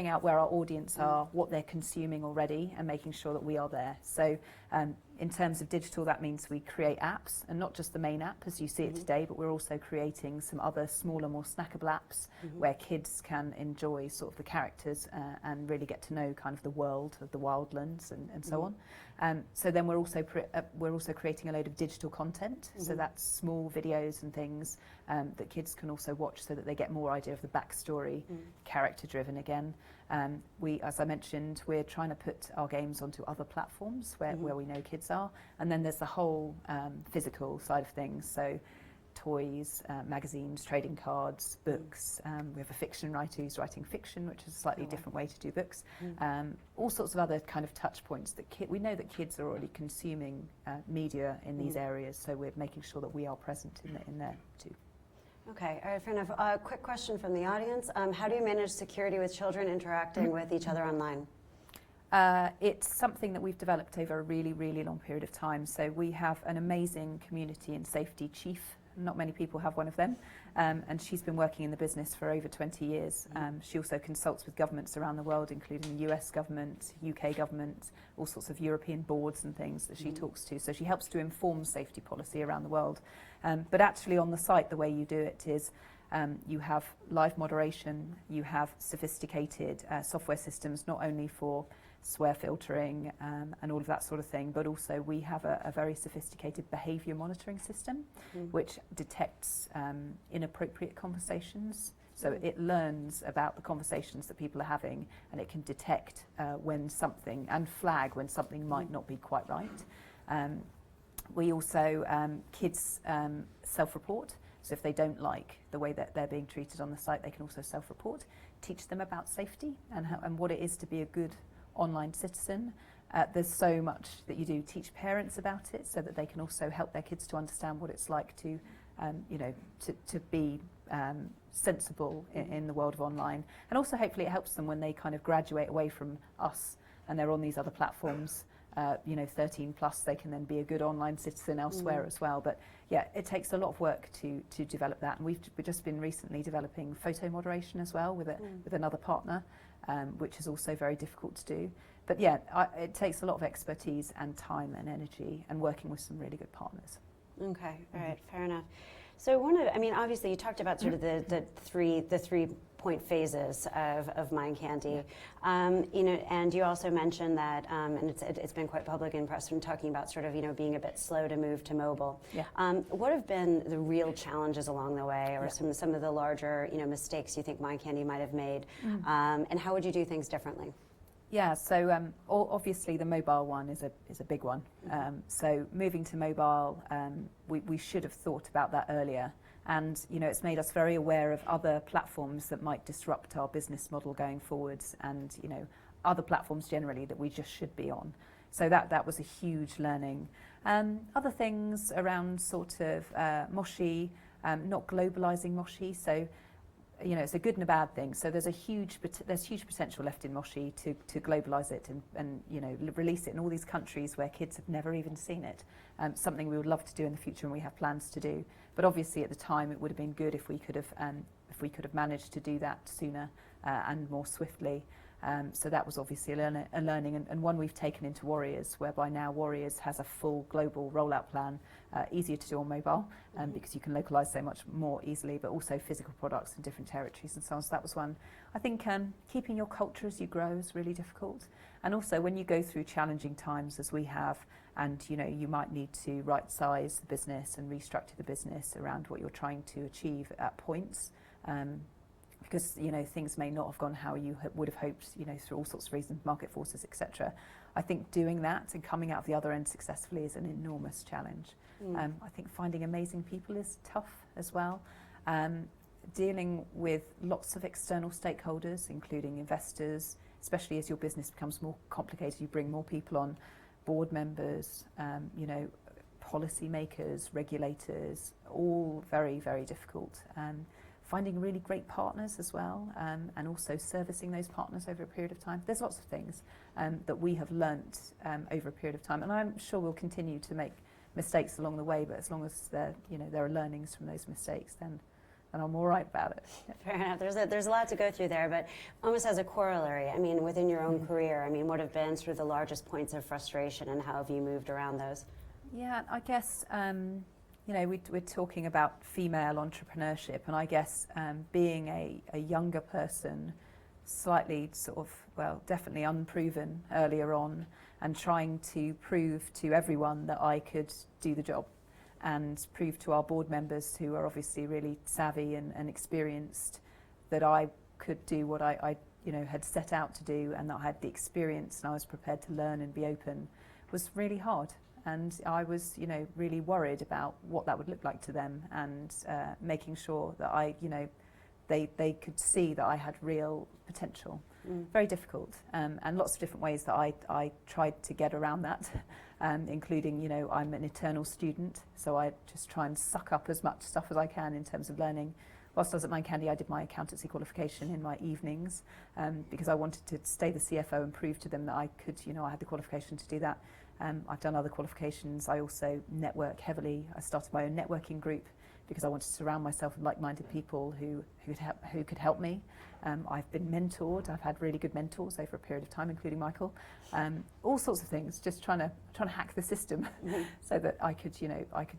out where our audience are, what they're consuming already, and making sure that we are there. So in terms of digital, that means we create apps, and not just the main app as you see it today, but we're also creating some other smaller, more snackable apps where kids can enjoy sort of the characters and really get to know kind of the world of the wildlands and so on. So then we're also creating a load of digital content. So that's small videos and things that kids can also watch, so that they get more idea of the backstory, character driven again. We, as I mentioned, we're trying to put our games onto other platforms where we know kids are. And then there's the whole physical side of things. So toys, magazines, trading cards, books. We have a fiction writer who's writing fiction, which is a slightly different way to do books. All sorts of other kind of touch points that we know that kids are already consuming media in these areas. So we're making sure that we are present in there too. Okay, all right, fair enough. Quick question from the audience. How do you manage security with children interacting with each other online? It's something that we've developed over a really, really long period of time. So we have an amazing community and safety chief. Not many people have one of them. And she's been working in the business for over 20 years. She also consults with governments around the world, including the US government, UK government, all sorts of European boards and things that she talks to. So she helps to inform safety policy around the world. But actually on the site, the way you do it is you have live moderation, you have sophisticated software systems, not only for swear filtering and all of that sort of thing, but also we have a very sophisticated behaviour monitoring system which detects inappropriate conversations. So it learns about the conversations that people are having, and it can detect when something, and flag when something might not be quite right. We also, kids self-report. So if they don't like the way that they're being treated on the site, they can also self-report, teach them about safety and what it is to be a good online citizen. There's so much that you do. Teach parents about it so that they can also help their kids to understand what it's like to, you know, to be sensible in the world of online. And also hopefully it helps them when they kind of graduate away from us and they're on these other platforms. You know, 13 plus, they can then be a good online citizen elsewhere as well. But yeah, it takes a lot of work to develop that. And we've just been recently developing photo moderation as well with another partner, which is also very difficult to do. But yeah, it takes a lot of expertise and time and energy, and working with some really good partners. Okay, all right, fair enough. So I mean, obviously you talked about sort of the three point phases of Mind Candy, you know, and you also mentioned that, and it's been quite public in press from talking about sort of, you know, being a bit slow to move to mobile. Yeah. What have been the real challenges along the way, or some of the larger, you know, mistakes you think Mind Candy might have made, and how would you do things differently? Yeah, so obviously the mobile one is a big one. So moving to mobile, we should have thought about that earlier. And you know, it's made us very aware of other platforms that might disrupt our business model going forwards, and you know, other platforms generally that we just should be on. So that was a huge learning. Other things around sort of Moshi, not globalizing Moshi. So you know, it's a good and a bad thing. So there's huge potential left in Moshi to globalize it and you know, release it in all these countries where kids have never even seen it. Something we would love to do in the future, and we have plans to do. But obviously at the time it would have been good if we could have managed to do that sooner and more swiftly. So that was obviously a learning, and one we've taken into Warriors, whereby now Warriors has a full global rollout plan, easier to do on mobile, because you can localise so much more easily, but also physical products in different territories and so on. So that was one. I think keeping your culture as you grow is really difficult. And also when you go through challenging times as we have, and you might need to right size the business and restructure the business around what you're trying to achieve at points. Because things may not have gone how you would have hoped, through all sorts of reasons, market forces, etc. I think doing that and coming out the other end successfully is an enormous challenge. I think finding amazing people is tough as well. Dealing with lots of external stakeholders, including investors, especially as your business becomes more complicated, you bring more people on, board members, policy makers, regulators, all very, very difficult. Finding really great partners as well, and also servicing those partners over a period of time. There's lots of things that we have learnt over a period of time, and I'm sure we'll continue to make mistakes along the way, but as long as there are learnings from those mistakes, then I'm all right about it. Fair enough. There's a lot to go through there, but almost as a corollary, I mean, within your own career, I mean, what have been sort of the largest points of frustration, and how have you moved around those? Yeah, I guess, we're talking about female entrepreneurship, and I guess being a younger person, slightly definitely unproven earlier on, and trying to prove to everyone that I could do the job, and prove to our board members, who are obviously really savvy and experienced, that I could do what I had set out to do, and that I had the experience and I was prepared to learn and be open, was really hard. And I was, really worried about what that would look like to them, and making sure that they could see that I had real potential. Very difficult, and lots of different ways that I tried to get around that, including, I'm an eternal student, so I just try and suck up as much stuff as I can in terms of learning. Whilst I was at Mind Candy, I did my accountancy qualification in my evenings, because I wanted to stay the CFO and prove to them that I could, I had the qualification to do that. I've done other qualifications. I also network heavily. I started my own networking group because I wanted to surround myself with like-minded people who could help me. I've been mentored. I've had really good mentors over a period of time, including Michael. All sorts of things. Just trying to hack the system so that I could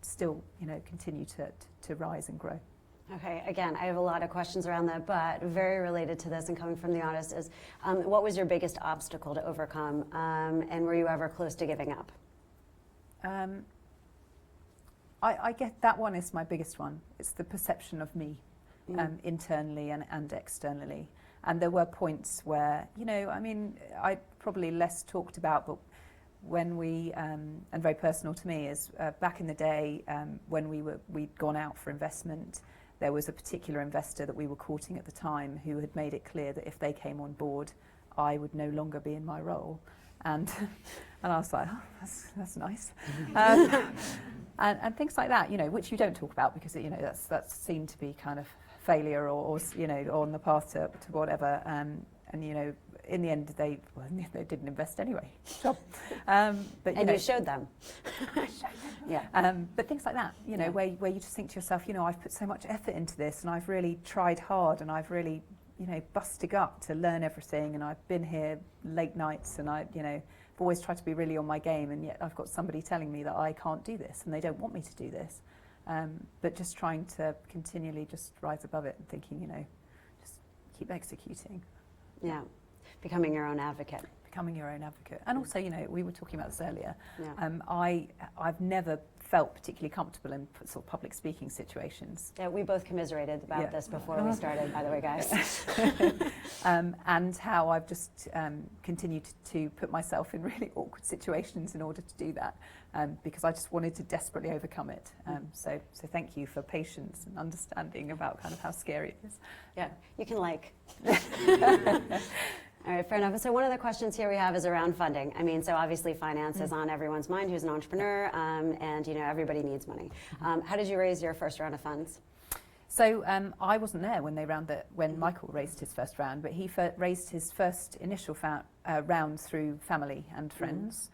still continue to rise and grow. Okay, again, I have a lot of questions around that, but very related to this and coming from the audience is, what was your biggest obstacle to overcome, and were you ever close to giving up? I get that one is my biggest one. It's the perception of me, internally and externally. And there were points where, I probably less talked about, but when we, and very personal to me, is back in the day when we'd gone out for investment, there was a particular investor that we were courting at the time who had made it clear that if they came on board, I would no longer be in my role. And I was like, oh, that's nice. And things like that, which you don't talk about because, that's seen to be kind of failure or on the path to whatever. And in the end, they didn't invest anyway. But and you showed them. Yeah. But things like that, where you just think to yourself, I've put so much effort into this, and I've really tried hard, and I've really, busted up to learn everything, and I've been here late nights, and I've always tried to be really on my game, and yet I've got somebody telling me that I can't do this, and they don't want me to do this. But just trying to continually just rise above it and thinking, just keep executing. Yeah. Becoming your own advocate. Becoming your own advocate. And also, we were talking about this earlier. Yeah. I've never felt particularly comfortable in sort of public speaking situations. Yeah, we both commiserated about this before we started, by the way, guys. And how I've just continued to put myself in really awkward situations in order to do that, because I just wanted to desperately overcome it. So thank you for patience and understanding about kind of how scary it is. Yeah, you can All right, fair enough. So one of the questions here we have is around funding. So obviously finance is on everyone's mind who's an entrepreneur, and everybody needs money. How did you raise your first round of funds? So I wasn't there when Michael raised his first round, but he raised his first initial round through family and friends.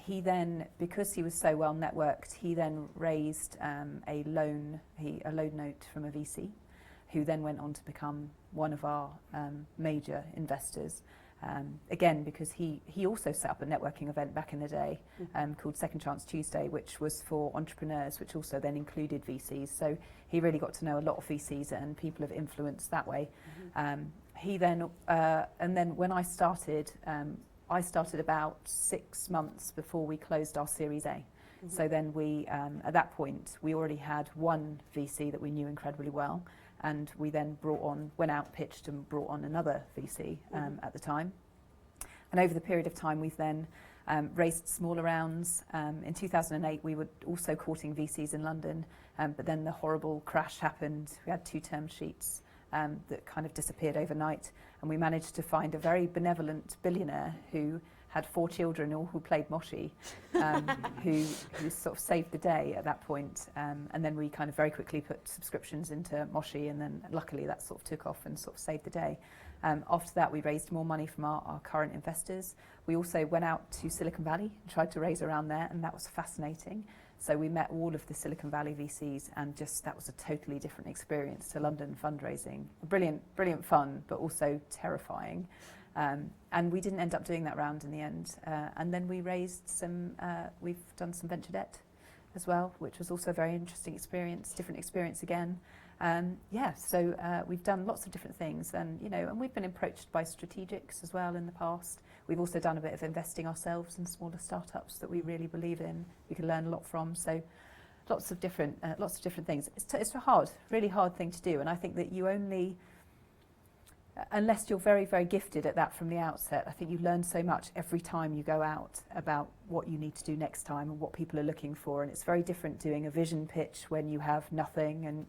He then, because he was so well networked, he then raised a loan note from a VC, who then went on to become one of our major investors. Again, because he also set up a networking event back in the day called Second Chance Tuesday, which was for entrepreneurs, which also then included VCs. So he really got to know a lot of VCs and people of influence that way. He then, and then when I started about 6 months before we closed our Series A. So then we, at that point, we already had one VC that we knew incredibly well. And we then went out, pitched and brought on another VC at the time. And over the period of time, we've then raised smaller rounds. In 2008, we were also courting VCs in London, but then the horrible crash happened. We had 2 term sheets that kind of disappeared overnight. And we managed to find a very benevolent billionaire who had 4 children, all who played Moshi, who sort of saved the day at that point. And then we kind of very quickly put subscriptions into Moshi, and then luckily that sort of took off and sort of saved the day. After that, we raised more money from our current investors. We also went out to Silicon Valley and tried to raise around there, and that was fascinating. So we met all of the Silicon Valley VCs, and just that was a totally different experience to London fundraising. Brilliant, brilliant fun, but also terrifying. And we didn't end up doing that round in the end. And then we raised we've done some venture debt as well, which was also a very interesting experience, different experience again. So we've done lots of different things, and we've been approached by strategics as well in the past. We've also done a bit of investing ourselves in smaller startups that we really believe in, we can learn a lot from. So lots of different things. It's a really hard thing to do, and I think that you only, unless you're very, very gifted at that from the outset, I think you learn so much every time you go out about what you need to do next time and what people are looking for. And it's very different doing a vision pitch when you have nothing and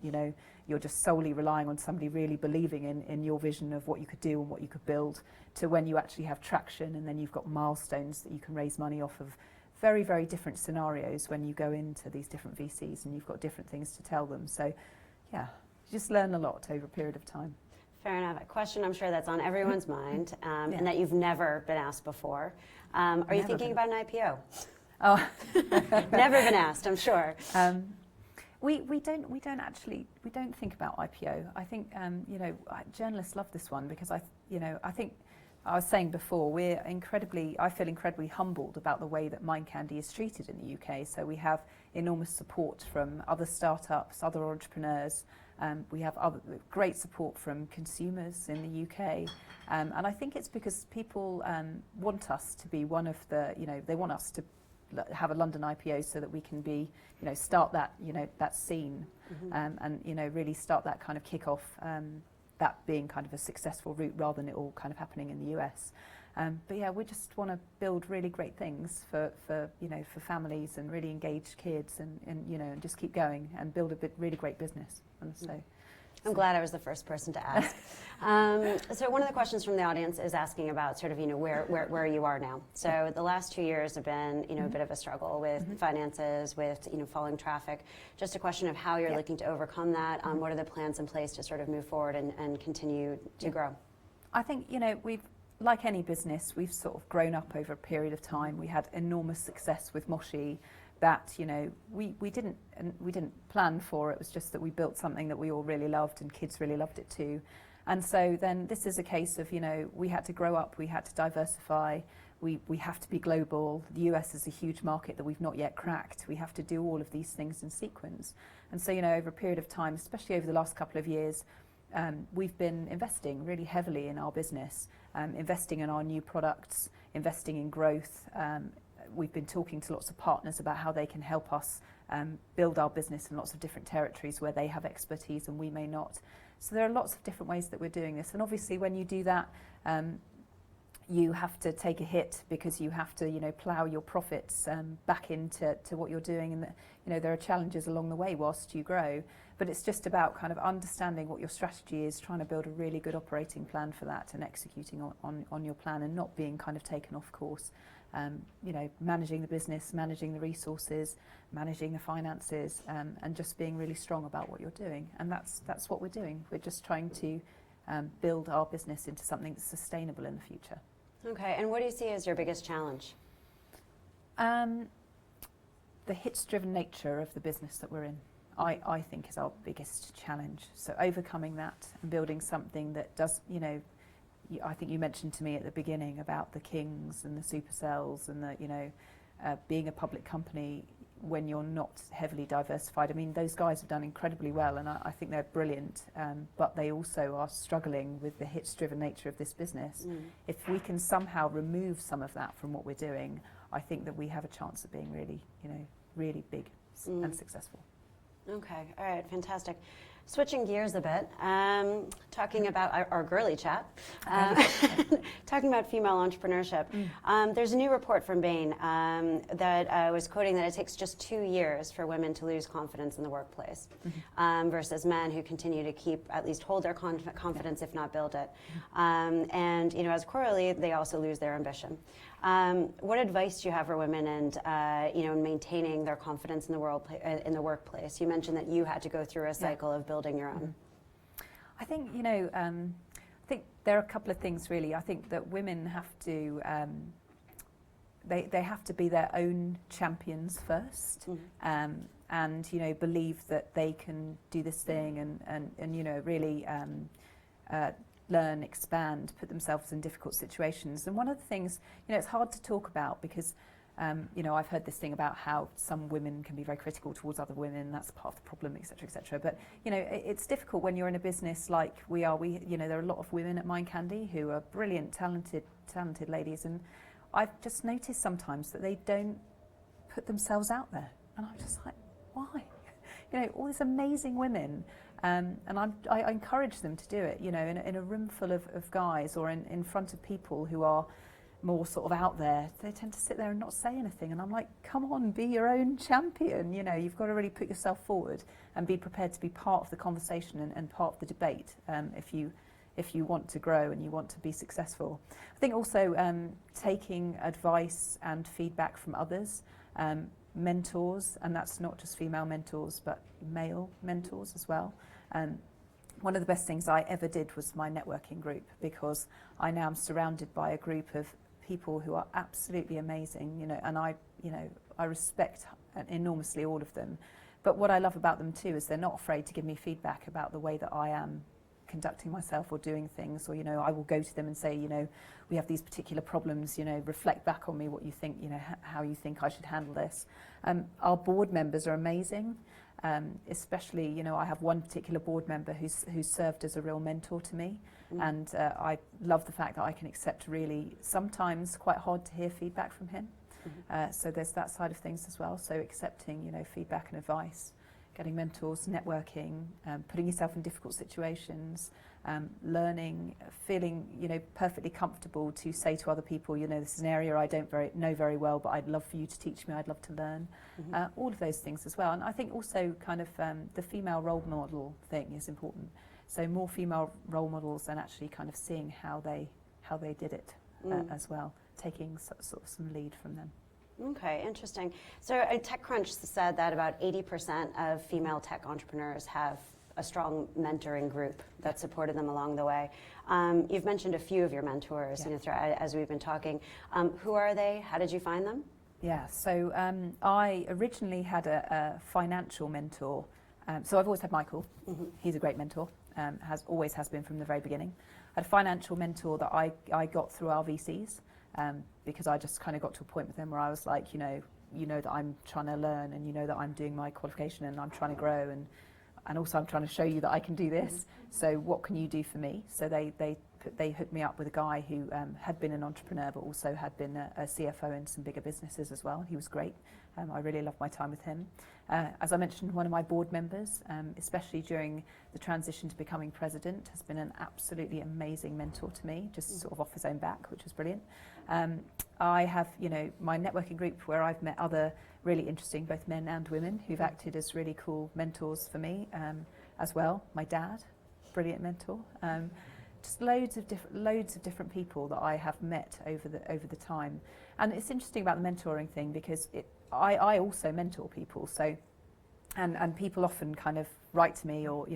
you're just solely relying on somebody really believing in your vision of what you could do and what you could build, to when you actually have traction and then you've got milestones that you can raise money off of. Very, very different scenarios when you go into these different VCs and you've got different things to tell them. So yeah, you just learn a lot over a period of time. Fair enough. A question I'm sure that's on everyone's mind, and that you've never been asked before. Are you thinking about an IPO? Oh, never been asked, I'm sure. We don't think about IPO. I think journalists love this one because I think I was saying before, I feel incredibly humbled about the way that Mind Candy is treated in the UK. So we have enormous support from other startups, other entrepreneurs. We have great support from consumers in the UK. And I think it's because people want us to be one of the, they want us to have a London IPO so that we can be, start that, that scene, and, really start that kind of kick-off, that being kind of a successful route rather than it all kind of happening in the US. But yeah, we just want to build really great things for families and really engaged kids and just keep going and build a really great business. And so I'm glad I was the first person to ask. So one of the questions from the audience is asking about sort of, where you are now. So the last 2 years have been, a bit of a struggle with finances, with, falling traffic. Just a question of how you're looking to overcome that. What are the plans in place to sort of move forward and continue to grow? I think, we've, like any business, we've sort of grown up over a period of time. We had enormous success with Moshi that, we didn't plan for. It was just that we built something that we all really loved and kids really loved it too. And so then this is a case of, we had to grow up, we had to diversify, we have to be global. The US is a huge market that we've not yet cracked. We have to do all of these things in sequence. And so, over a period of time, especially over the last couple of years, we've been investing really heavily in our business, investing in our new products, investing in growth. We've been talking to lots of partners about how they can help us build our business in lots of different territories where they have expertise and we may not. So there are lots of different ways that we're doing this. And obviously when you do that, you have to take a hit because you have to, plough your profits back into what you're doing. And there are challenges along the way whilst you grow. But it's just about kind of understanding what your strategy is, trying to build a really good operating plan for that and executing on your plan and not being kind of taken off course. Managing the business, managing the resources, managing the finances, and just being really strong about what you're doing. And that's what we're doing. We're just trying to build our business into something that's sustainable in the future. Okay, and what do you see as your biggest challenge? The hits-driven nature of the business that we're in. I think is our biggest challenge. So overcoming that and building something that does, I think you mentioned to me at the beginning about the Kings and the Supercells and the, being a public company when you're not heavily diversified. I mean, those guys have done incredibly well, and I think they're brilliant, but they also are struggling with the hits-driven nature of this business. If we can somehow remove some of that from what we're doing, I think that we have a chance of being really, really big and successful. Okay, all right, fantastic. Switching gears a bit, talking about our girly chat, talking about female entrepreneurship. There's a new report from Bain that was quoting that it takes just 2 years for women to lose confidence in the workplace versus men who continue to at least hold their confidence, if not build it. And as a corollary, they also lose their ambition. What advice do you have for women and in maintaining their confidence in the workplace? You mentioned that you had to go through a cycle of building your own. I think I think there are a couple of things really. I think that women have to they have to be their own champions first, and believe that they can do this thing and really learn, expand, put themselves in difficult situations. And one of the things, it's hard to talk about because, I've heard this thing about how some women can be very critical towards other women, and that's part of the problem, et cetera, et cetera. But, it's difficult when you're in a business like we are. There are a lot of women at Mind Candy who are brilliant, talented ladies, and I've just noticed sometimes that they don't put themselves out there. And I'm just like, why? All these amazing women. And I encourage them to do it, in a room full of guys or in front of people who are more sort of out there. They tend to sit there and not say anything. And I'm like, come on, be your own champion. You've got to really put yourself forward and be prepared to be part of the conversation and part of the debate if you want to grow and you want to be successful. I think also taking advice and feedback from others, mentors, and that's not just female mentors but male mentors as well. One of the best things I ever did was my networking group, because I now am surrounded by a group of people who are absolutely amazing, and I respect enormously all of them. But what I love about them too is they're not afraid to give me feedback about the way that I am conducting myself or doing things, or I will go to them and say, we have these particular problems, reflect back on me what you think, how you think I should handle this. Our board members are amazing, especially, I have one particular board member who's served as a real mentor to me, and I love the fact that I can accept really sometimes quite hard to hear feedback from him. So there's that side of things as well, so accepting feedback and advice, getting mentors, networking, putting yourself in difficult situations, learning, feeling perfectly comfortable to say to other people, this is an area I don't know very well, but I'd love for you to teach me, I'd love to learn. All of those things as well. And I think also kind of the female role model thing is important. So more female role models and actually kind of seeing how they did it as well, taking sort of some lead from them. Okay, interesting. So TechCrunch said that about 80% of female tech entrepreneurs have a strong mentoring group that supported them along the way. You've mentioned a few of your mentors as we've been talking. Who are they? How did you find them? Yeah, so I originally had a financial mentor. So I've always had Michael. He's a great mentor, always has been from the very beginning. I had a financial mentor that I got through our VCs. Because I just kind of got to a point with them where I was like, you know that I'm trying to learn, and that I'm doing my qualification and I'm trying to grow, and also I'm trying to show you that I can do this. So what can you do for me? So they hooked me up with a guy who had been an entrepreneur but also had been a CFO in some bigger businesses as well. He was great. I really loved my time with him. As I mentioned, one of my board members, especially during the transition to becoming president, has been an absolutely amazing mentor to me, just sort of off his own back, which was brilliant. I have, my networking group where I've met other really interesting, both men and women, who've acted as really cool mentors for me as well. My dad, brilliant mentor. Just loads of different people that I have met over the time. And it's interesting about the mentoring thing because I also mentor people. So, and people often kind of write to me or,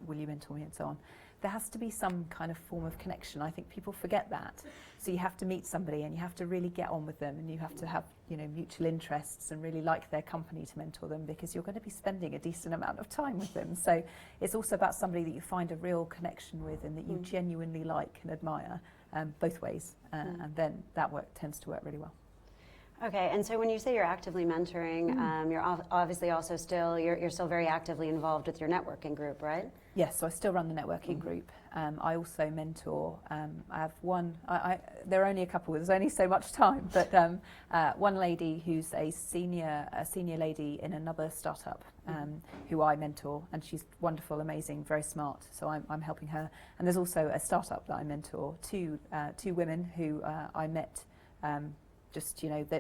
will you mentor me and so on. There has to be some kind of form of connection. I think people forget that. So you have to meet somebody and you have to really get on with them, and you have to have, mutual interests and really like their company to mentor them, because you're going to be spending a decent amount of time with them. So it's also about somebody that you find a real connection with and that you genuinely like and admire, both ways. And then that tends to work really well. Okay, and so when you say you're actively mentoring, you're obviously also you're still very actively involved with your networking group, right? Yes, so I still run the networking group. I also mentor. I have one. There are only a couple. There's only so much time, but one lady who's a senior lady in another startup who I mentor, and she's wonderful, amazing, very smart. So I'm helping her. And there's also a startup that I mentor. Two women who I met.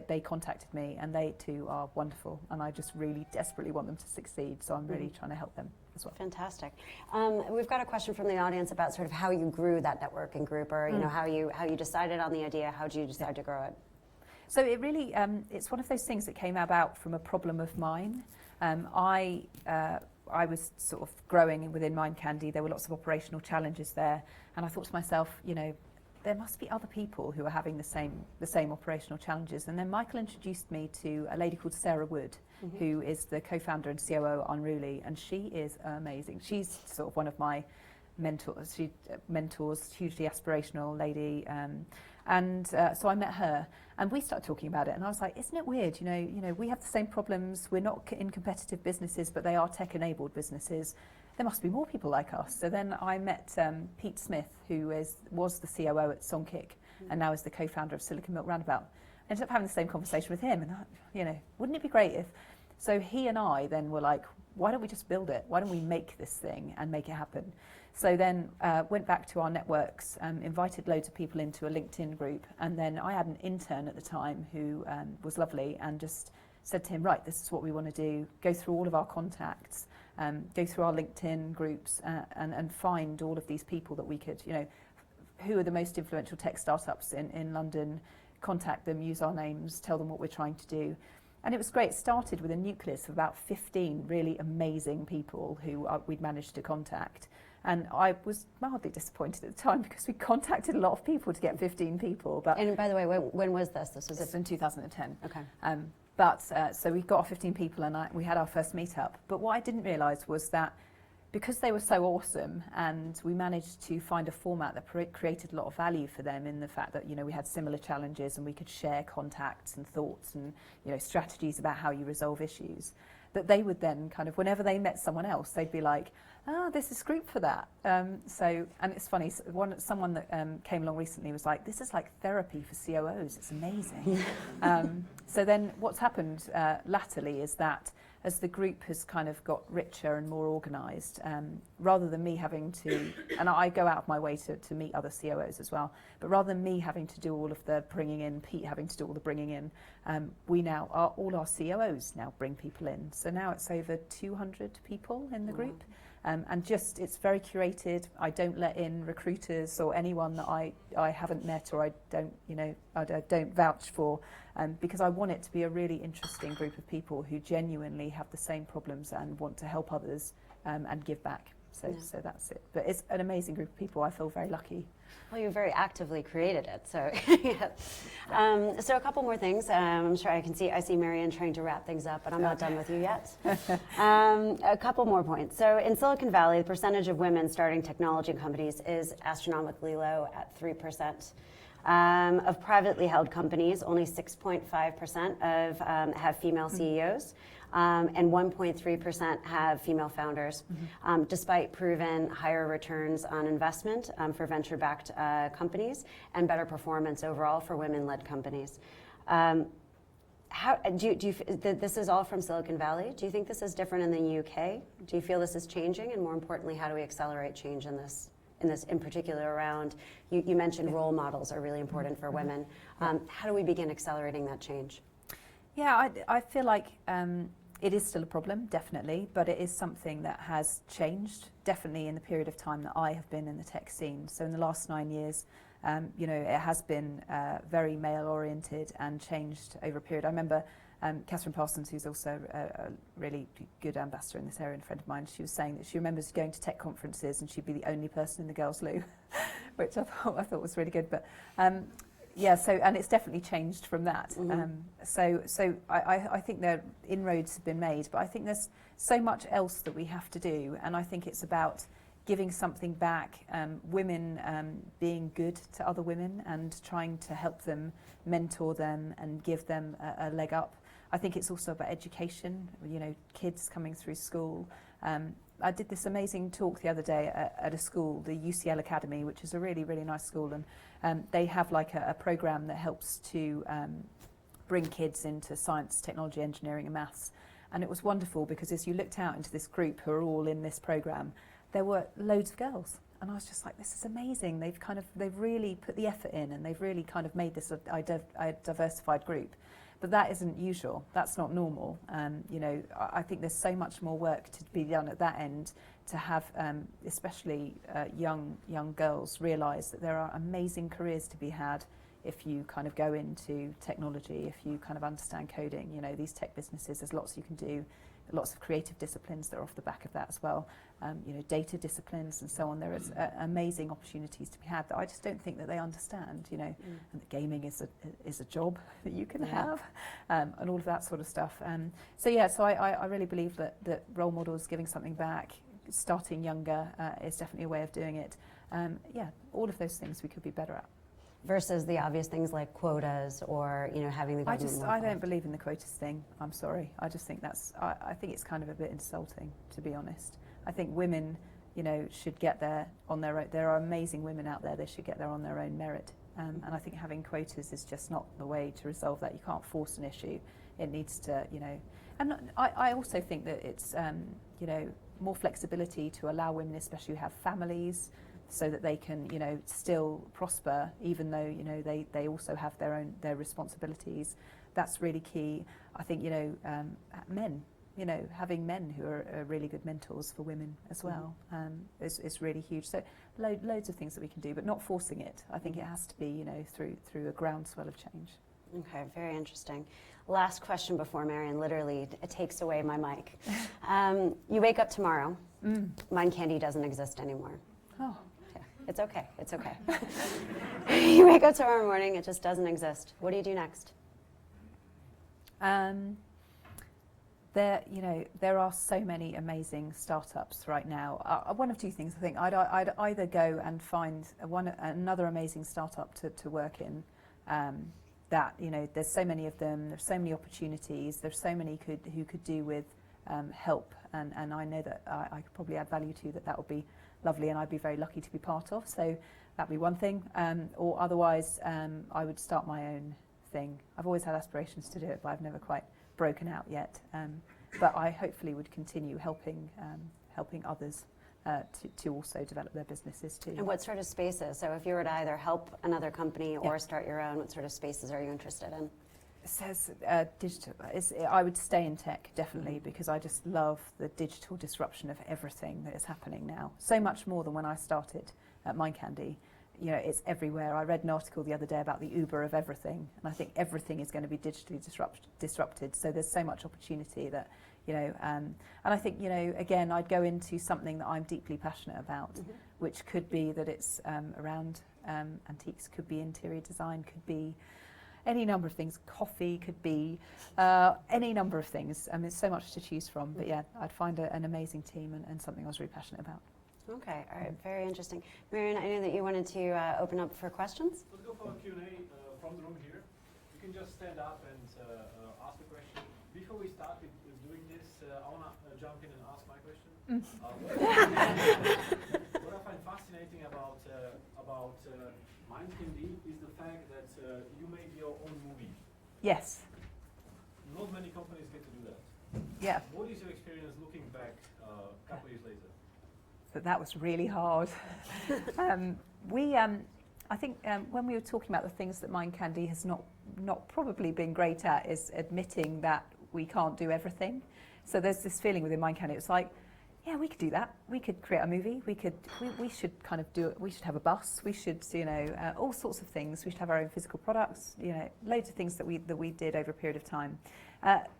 They contacted me, and they too are wonderful, and I just really desperately want them to succeed, so I'm really trying to help them as well. Fantastic. We've got a question from the audience about sort of how you grew that networking group, or how you decided on the idea. How did you decide to grow it? So it really, it's one of those things that came about from a problem of mine. I was sort of growing within Mind Candy. There were lots of operational challenges there, and I thought to myself, there must be other people who are having the same operational challenges. And then Michael introduced me to a lady called Sarah Wood, who is the co-founder and COO at Unruly, and she is amazing. She's sort of one of my mentors. She mentors, hugely aspirational lady, so I met her, and we started talking about it. And I was like, isn't it weird? We have the same problems. We're not in competitive businesses, but they are tech-enabled businesses. There must be more people like us. So then I met Pete Smith, who was the COO at Songkick, and now is the co-founder of Silicon Milk Roundabout. I ended up having the same conversation with him, and wouldn't it be great if? So he and I then were like, why don't we just build it? Why don't we make this thing and make it happen? So then went back to our networks, invited loads of people into a LinkedIn group, and then I had an intern at the time who was lovely, and just said to him, right, this is what we want to do. Go through all of our contacts. Go through our LinkedIn groups and find all of these people that we could, who are the most influential tech startups in London, contact them, use our names, tell them what we're trying to do. And it was great. It started with a nucleus of about 15 really amazing people who we'd managed to contact. And I was mildly disappointed at the time, because we contacted a lot of people to get 15 people. And by the way, when was this? This was in 2010. Okay. So we got our 15 people, and we had our first meetup. But what I didn't realise was that because they were so awesome, and we managed to find a format that created a lot of value for them, in the fact that we had similar challenges and we could share contacts and thoughts and strategies about how you resolve issues, that they would then kind of, whenever they met someone else, they'd be like, there's this group for that. And it's funny, someone that came along recently was like, this is like therapy for COOs, it's amazing. So then what's happened latterly is that as the group has kind of got richer and more organised, rather than me having to, and I go out of my way to meet other COOs as well, but rather than me having to do all of the bringing in, Pete having to do all the bringing in, all our COOs now bring people in. So now it's over 200 people in the group. And just, it's very curated. I don't let in recruiters or anyone that I haven't met or I don't vouch for, because I want it to be a really interesting group of people who genuinely have the same problems and want to help others and give back. So that's it. But it's an amazing group of people. I feel very lucky. Well, you very actively created it, so so a couple more things. I'm sure I see Marianne trying to wrap things up, but I'm not done with you yet. A couple more points. So in Silicon Valley, the percentage of women starting technology companies is astronomically low at 3%. Of privately held companies, only 6.5% have female CEOs. And 1.3% have female founders, despite proven higher returns on investment for venture-backed companies and better performance overall for women-led companies. This is all from Silicon Valley. Do you think this is different in the UK? Do you feel this is changing? And more importantly, how do we accelerate change in this in particular around, you mentioned role models are really important for women. How do we begin accelerating that change? Yeah, I feel like it is still a problem, definitely, but it is something that has changed, definitely in the period of time that I have been in the tech scene. So in the last 9 years, it has been very male-oriented and changed over a period. I remember Catherine Parsons, who's also a really good ambassador in this area and a friend of mine, she was saying that she remembers going to tech conferences and she'd be the only person in the girls' loo, which I thought was really good. But yeah, so and it's definitely changed from that. So I think there inroads have been made, but I think there's so much else that we have to do, and I think it's about giving something back, women being good to other women and trying to help them, mentor them and give them a leg up. I think it's also about education, you know, kids coming through school. I did this amazing talk the other day at a school, the UCL Academy, which is a really, really nice school, and they have like a program that helps to bring kids into science, technology, engineering and maths. And it was wonderful because as you looked out into this group who are all in this program, there were loads of girls, and I was just like, this is amazing. They've really put the effort in, and they've really kind of made this a diversified group. But that isn't usual. That's not normal. You know, I think there's so much more work to be done at that end to have, especially young girls, realise that there are amazing careers to be had if you kind of go into technology, if you kind of understand coding. You know, these tech businesses, there's lots you can do. Lots of creative disciplines that are off the back of that as well, you know, data disciplines and so on. There is amazing opportunities to be had that I just don't think that they understand, you know, and that gaming is a job that you can have, and all of that sort of stuff. So I really believe that role models, giving something back, starting younger is definitely a way of doing it. All of those things we could be better at. Versus the obvious things like quotas or, you know, having the government. I don't believe in the quotas thing. I'm sorry. I just think I think it's kind of a bit insulting, to be honest. I think women, you know, should get there on their own. There are amazing women out there. They should get there on their own merit. And I think having quotas is just not the way to resolve that. You can't force an issue. It needs to, you know. And I also think that it's, you know, more flexibility to allow women, especially who have families, so that they can, you know, still prosper, even though, you know, they also have their responsibilities. That's really key. I think, you know, men, you know, having men who are really good mentors for women as well is really huge. So loads of things that we can do, but not forcing it. I think it has to be, you know, through a groundswell of change. Okay, very interesting. Last question before Marion literally takes away my mic. You wake up tomorrow, Mind Candy doesn't exist anymore. Oh. It's okay, it's okay. You wake up tomorrow morning, it just doesn't exist. What do you do next? There are so many amazing startups right now. One of two things, I think. I'd either go and find another amazing startup to work in. That, you know, there's so many of them, there's so many opportunities, there's so many who could do with help, and I know that I could probably add value to that would be lovely, and I'd be very lucky to be part of. So that'd be one thing. Or otherwise, I would start my own thing. I've always had aspirations to do it, but I've never quite broken out yet. But I hopefully would continue helping others to also develop their businesses too. And what sort of spaces? So if you were to either help another company or start your own, what sort of spaces are you interested in? It says digital. I would stay in tech, definitely, because I just love the digital disruption of everything that is happening now. So much more than when I started at Mind Candy. You know, it's everywhere. I read an article the other day about the Uber of everything, and I think everything is going to be digitally disrupted. So there's so much opportunity that, you know, and I think, you know, again, I'd go into something that I'm deeply passionate about, which could be that it's around antiques, could be interior design, could be any number of things. Coffee could be any number of things. I mean, there's so much to choose from. But yeah, I'd find an amazing team and something I was really passionate about. Okay, all right, very interesting. Marion, I know that you wanted to open up for questions. Let's go for a Q&A from the room here. You can just stand up and ask a question. Before we start with doing this, I want to jump in and ask my question. What I find fascinating about Mind Candy is the fact that you made your own movie. Yes. Not many companies get to do that. Yeah. What is your experience looking back a couple of years later? That was really hard. I think when we were talking about the things that Mind Candy has not probably been great at is admitting that we can't do everything. So there's this feeling within Mind Candy. It's like, yeah, we could do that. We could create a movie. We should kind of do it. We should have a bus. We should, you know, all sorts of things. We should have our own physical products. You know, loads of things that we did over a period of time.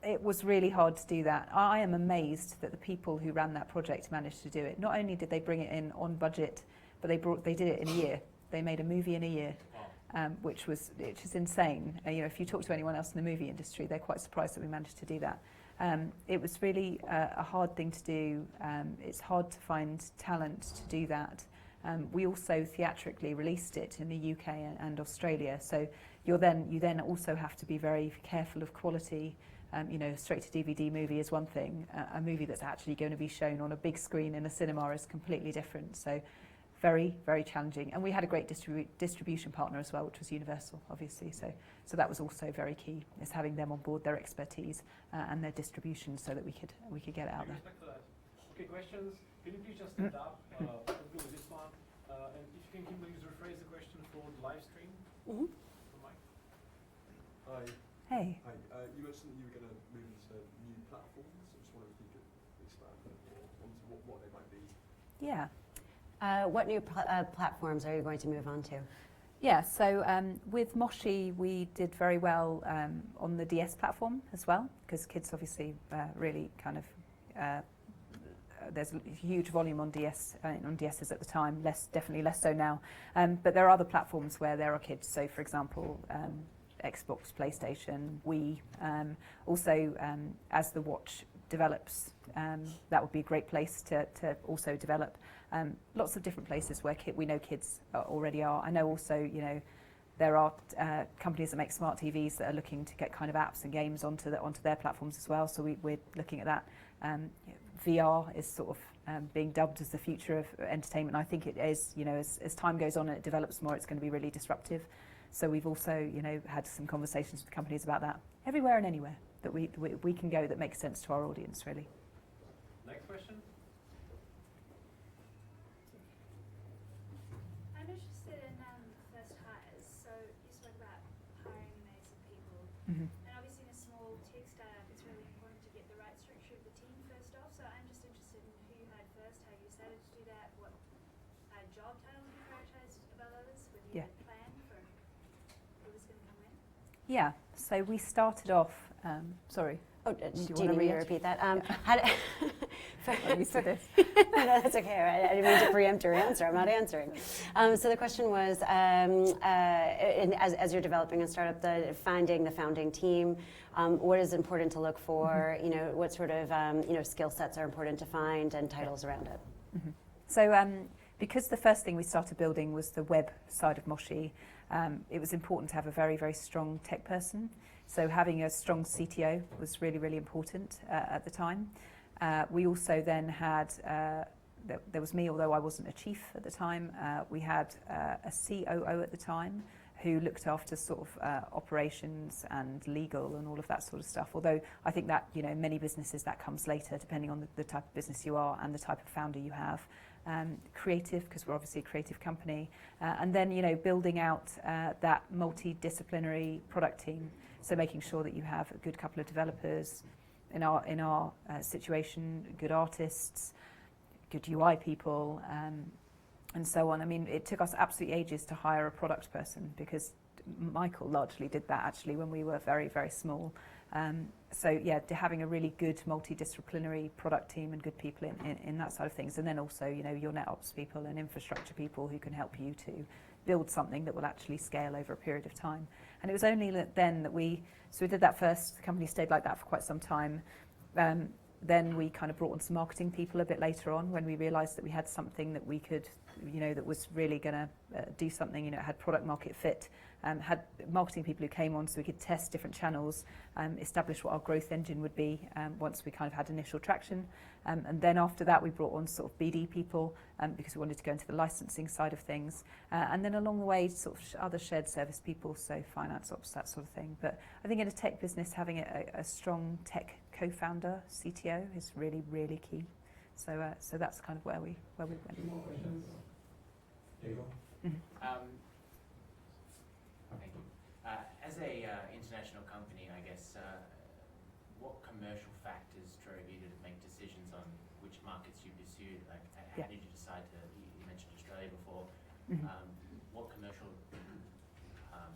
It was really hard to do that. I am amazed that the people who ran that project managed to do it. Not only did they bring it in on budget, but they did it in a year. They made a movie in a year, which is insane. If you talk to anyone else in the movie industry, they're quite surprised that we managed to do that. It was really a hard thing to do. It's hard to find talent to do that. We also theatrically released it in the UK and Australia, so you then also have to be very careful of quality. Straight to DVD movie is one thing. A movie that's actually going to be shown on a big screen in a cinema is completely different. So very, very challenging. And we had a great distribution partner as well, which was Universal, obviously. So that was also very key, is having them on board, their expertise and their distribution, so that we could get it out there. Respect for that. Okay, questions. Can you please just stand up? We'll go with this one. And if you can please rephrase the question for the live stream. Mhm. For Mike. Hi. Hey. Hi. You mentioned that you were going to move into new platforms. I just wondered if you could expand a bit more onto what they might be. Yeah. What new platforms are you going to move on to? Yeah, so with Moshi, we did very well on the DS platform as well, because kids obviously really kind of, there's a huge volume on DSs at the time, definitely less so now. But there are other platforms where there are kids, so for example, Xbox, PlayStation, Wii. Also, as the watch develops, that would be a great place to also develop. Lots of different places where we know kids already are. I know also, there are companies that make smart TVs that are looking to get kind of apps and games onto their platforms as well. So we're looking at that. VR is sort of being dubbed as the future of entertainment. I think it is. As time goes on and it develops more, it's going to be really disruptive. So we've also, had some conversations with companies about that. Everywhere and anywhere that we can go that makes sense to our audience, really. Next question. I'm interested in first hires. So you spoke about hiring amazing people. Mm-hmm. And obviously in a small tech startup, it's really important to get the right structure of the team first off. So I'm just interested in who you hired first, how you decided to do that, what job titles you prioritized above others, whether you had a plan for who was going to come in. Yeah, so we started off, sorry. Oh, do you need me to repeat that? I'm used to this. No, that's okay. I didn't mean to preempt your answer. I'm not answering. So the question was, as you're developing a startup, finding the founding team, what is important to look for? What sort of skill sets are important to find, and titles around it. Mm-hmm. So because the first thing we started building was the web side of Moshi, it was important to have a very, very strong tech person. So having a strong CTO was really, really important at the time. We also then had, there was me, although I wasn't a chief at the time. We had a COO at the time who looked after sort of operations and legal and all of that sort of stuff. Although I think that, in many businesses that comes later, depending on the type of business you are and the type of founder you have. Creative, because we're obviously a creative company. And then, building out that multidisciplinary product team. So making sure that you have a good couple of developers, in our situation, good artists, good UI people, and so on. I mean, it took us absolutely ages to hire a product person, because Michael largely did that actually when we were very, very small. So yeah, having a really good multidisciplinary product team and good people in that side of things. And then also, your NetOps people and infrastructure people who can help you to build something that will actually scale over a period of time. And it was only then that we did that first. The company stayed like that for quite some time. Then we kind of brought on some marketing people a bit later on, when we realized that we had something that we could, that was really going to do something, had product market fit, had marketing people who came on so we could test different channels, establish what our growth engine would be once we kind of had initial traction. And then after that, we brought on sort of BD people because we wanted to go into the licensing side of things. And then along the way, sort of other shared service people, so finance ops, that sort of thing. But I think in a tech business, having a strong tech co-founder, CTO, is really, really key. So that's kind of where we went. More questions? Diego. Mm-hmm. Thank you. As a international company, I guess, what commercial factors drove you to make decisions on which markets you pursued? Like, how did you decide to? You mentioned Australia before. Mm-hmm. What commercial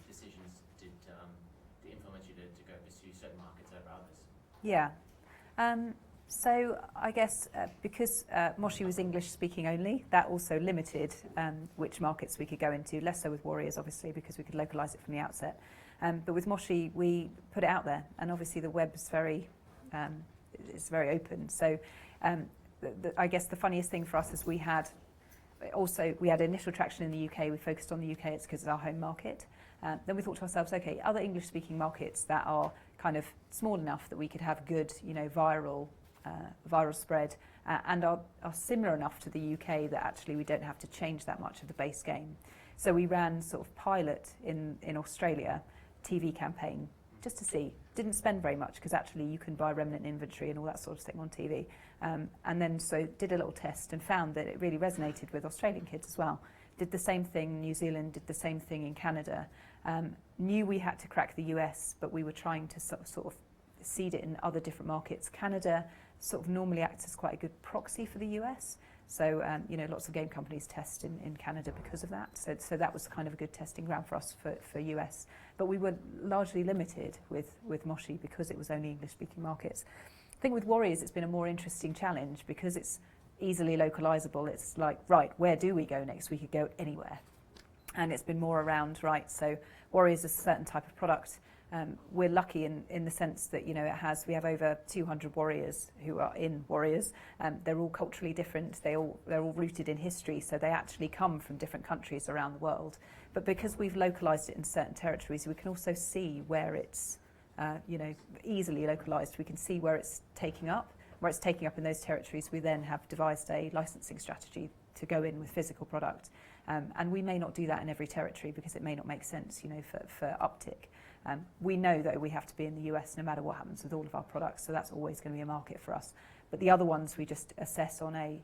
decisions did influence you to go pursue certain markets over others? Yeah. So I guess because Moshi was English speaking only, that also limited which markets we could go into, less so with Warriors obviously because we could localise it from the outset. But with Moshi we put it out there, and obviously the web's it's very open. So I guess the funniest thing for us is we had initial traction in the UK. We focused on the UK, it's because it's our home market. Then we thought to ourselves, okay, other English speaking markets that are kind of small enough that we could have good, viral spread and are similar enough to the UK that actually we don't have to change that much of the base game. So we ran sort of pilot in Australia, TV campaign, just to see. Didn't spend very much because actually you can buy remnant inventory and all that sort of thing on TV. And then so did a little test and found that it really resonated with Australian kids as well. Did the same thing, New Zealand did the same thing in Canada. Knew we had to crack the US, but we were trying to sort of seed it in other different markets. Canada sort of normally acts as quite a good proxy for the US. So, lots of game companies test in Canada because of that. So that was kind of a good testing ground for us for US. But we were largely limited with Moshi because it was only English-speaking markets. I think with Warriors, it's been a more interesting challenge because it's easily localizable. It's like, right, where do we go next? We could go anywhere. And it's been more around, right, so Warriors is a certain type of product. We're lucky in the sense that, we have over 200 warriors who are in Warriors. They're all culturally different. They're all rooted in history, so they actually come from different countries around the world. But because we've localized it in certain territories, we can also see where it's, easily localized. We can see where it's taking up. Where it's taking up in those territories, we then have devised a licensing strategy to go in with physical product. And we may not do that in every territory because it may not make sense, for uptick. We know, though, we have to be in the US no matter what happens with all of our products, so that's always going to be a market for us. But the other ones we just assess on a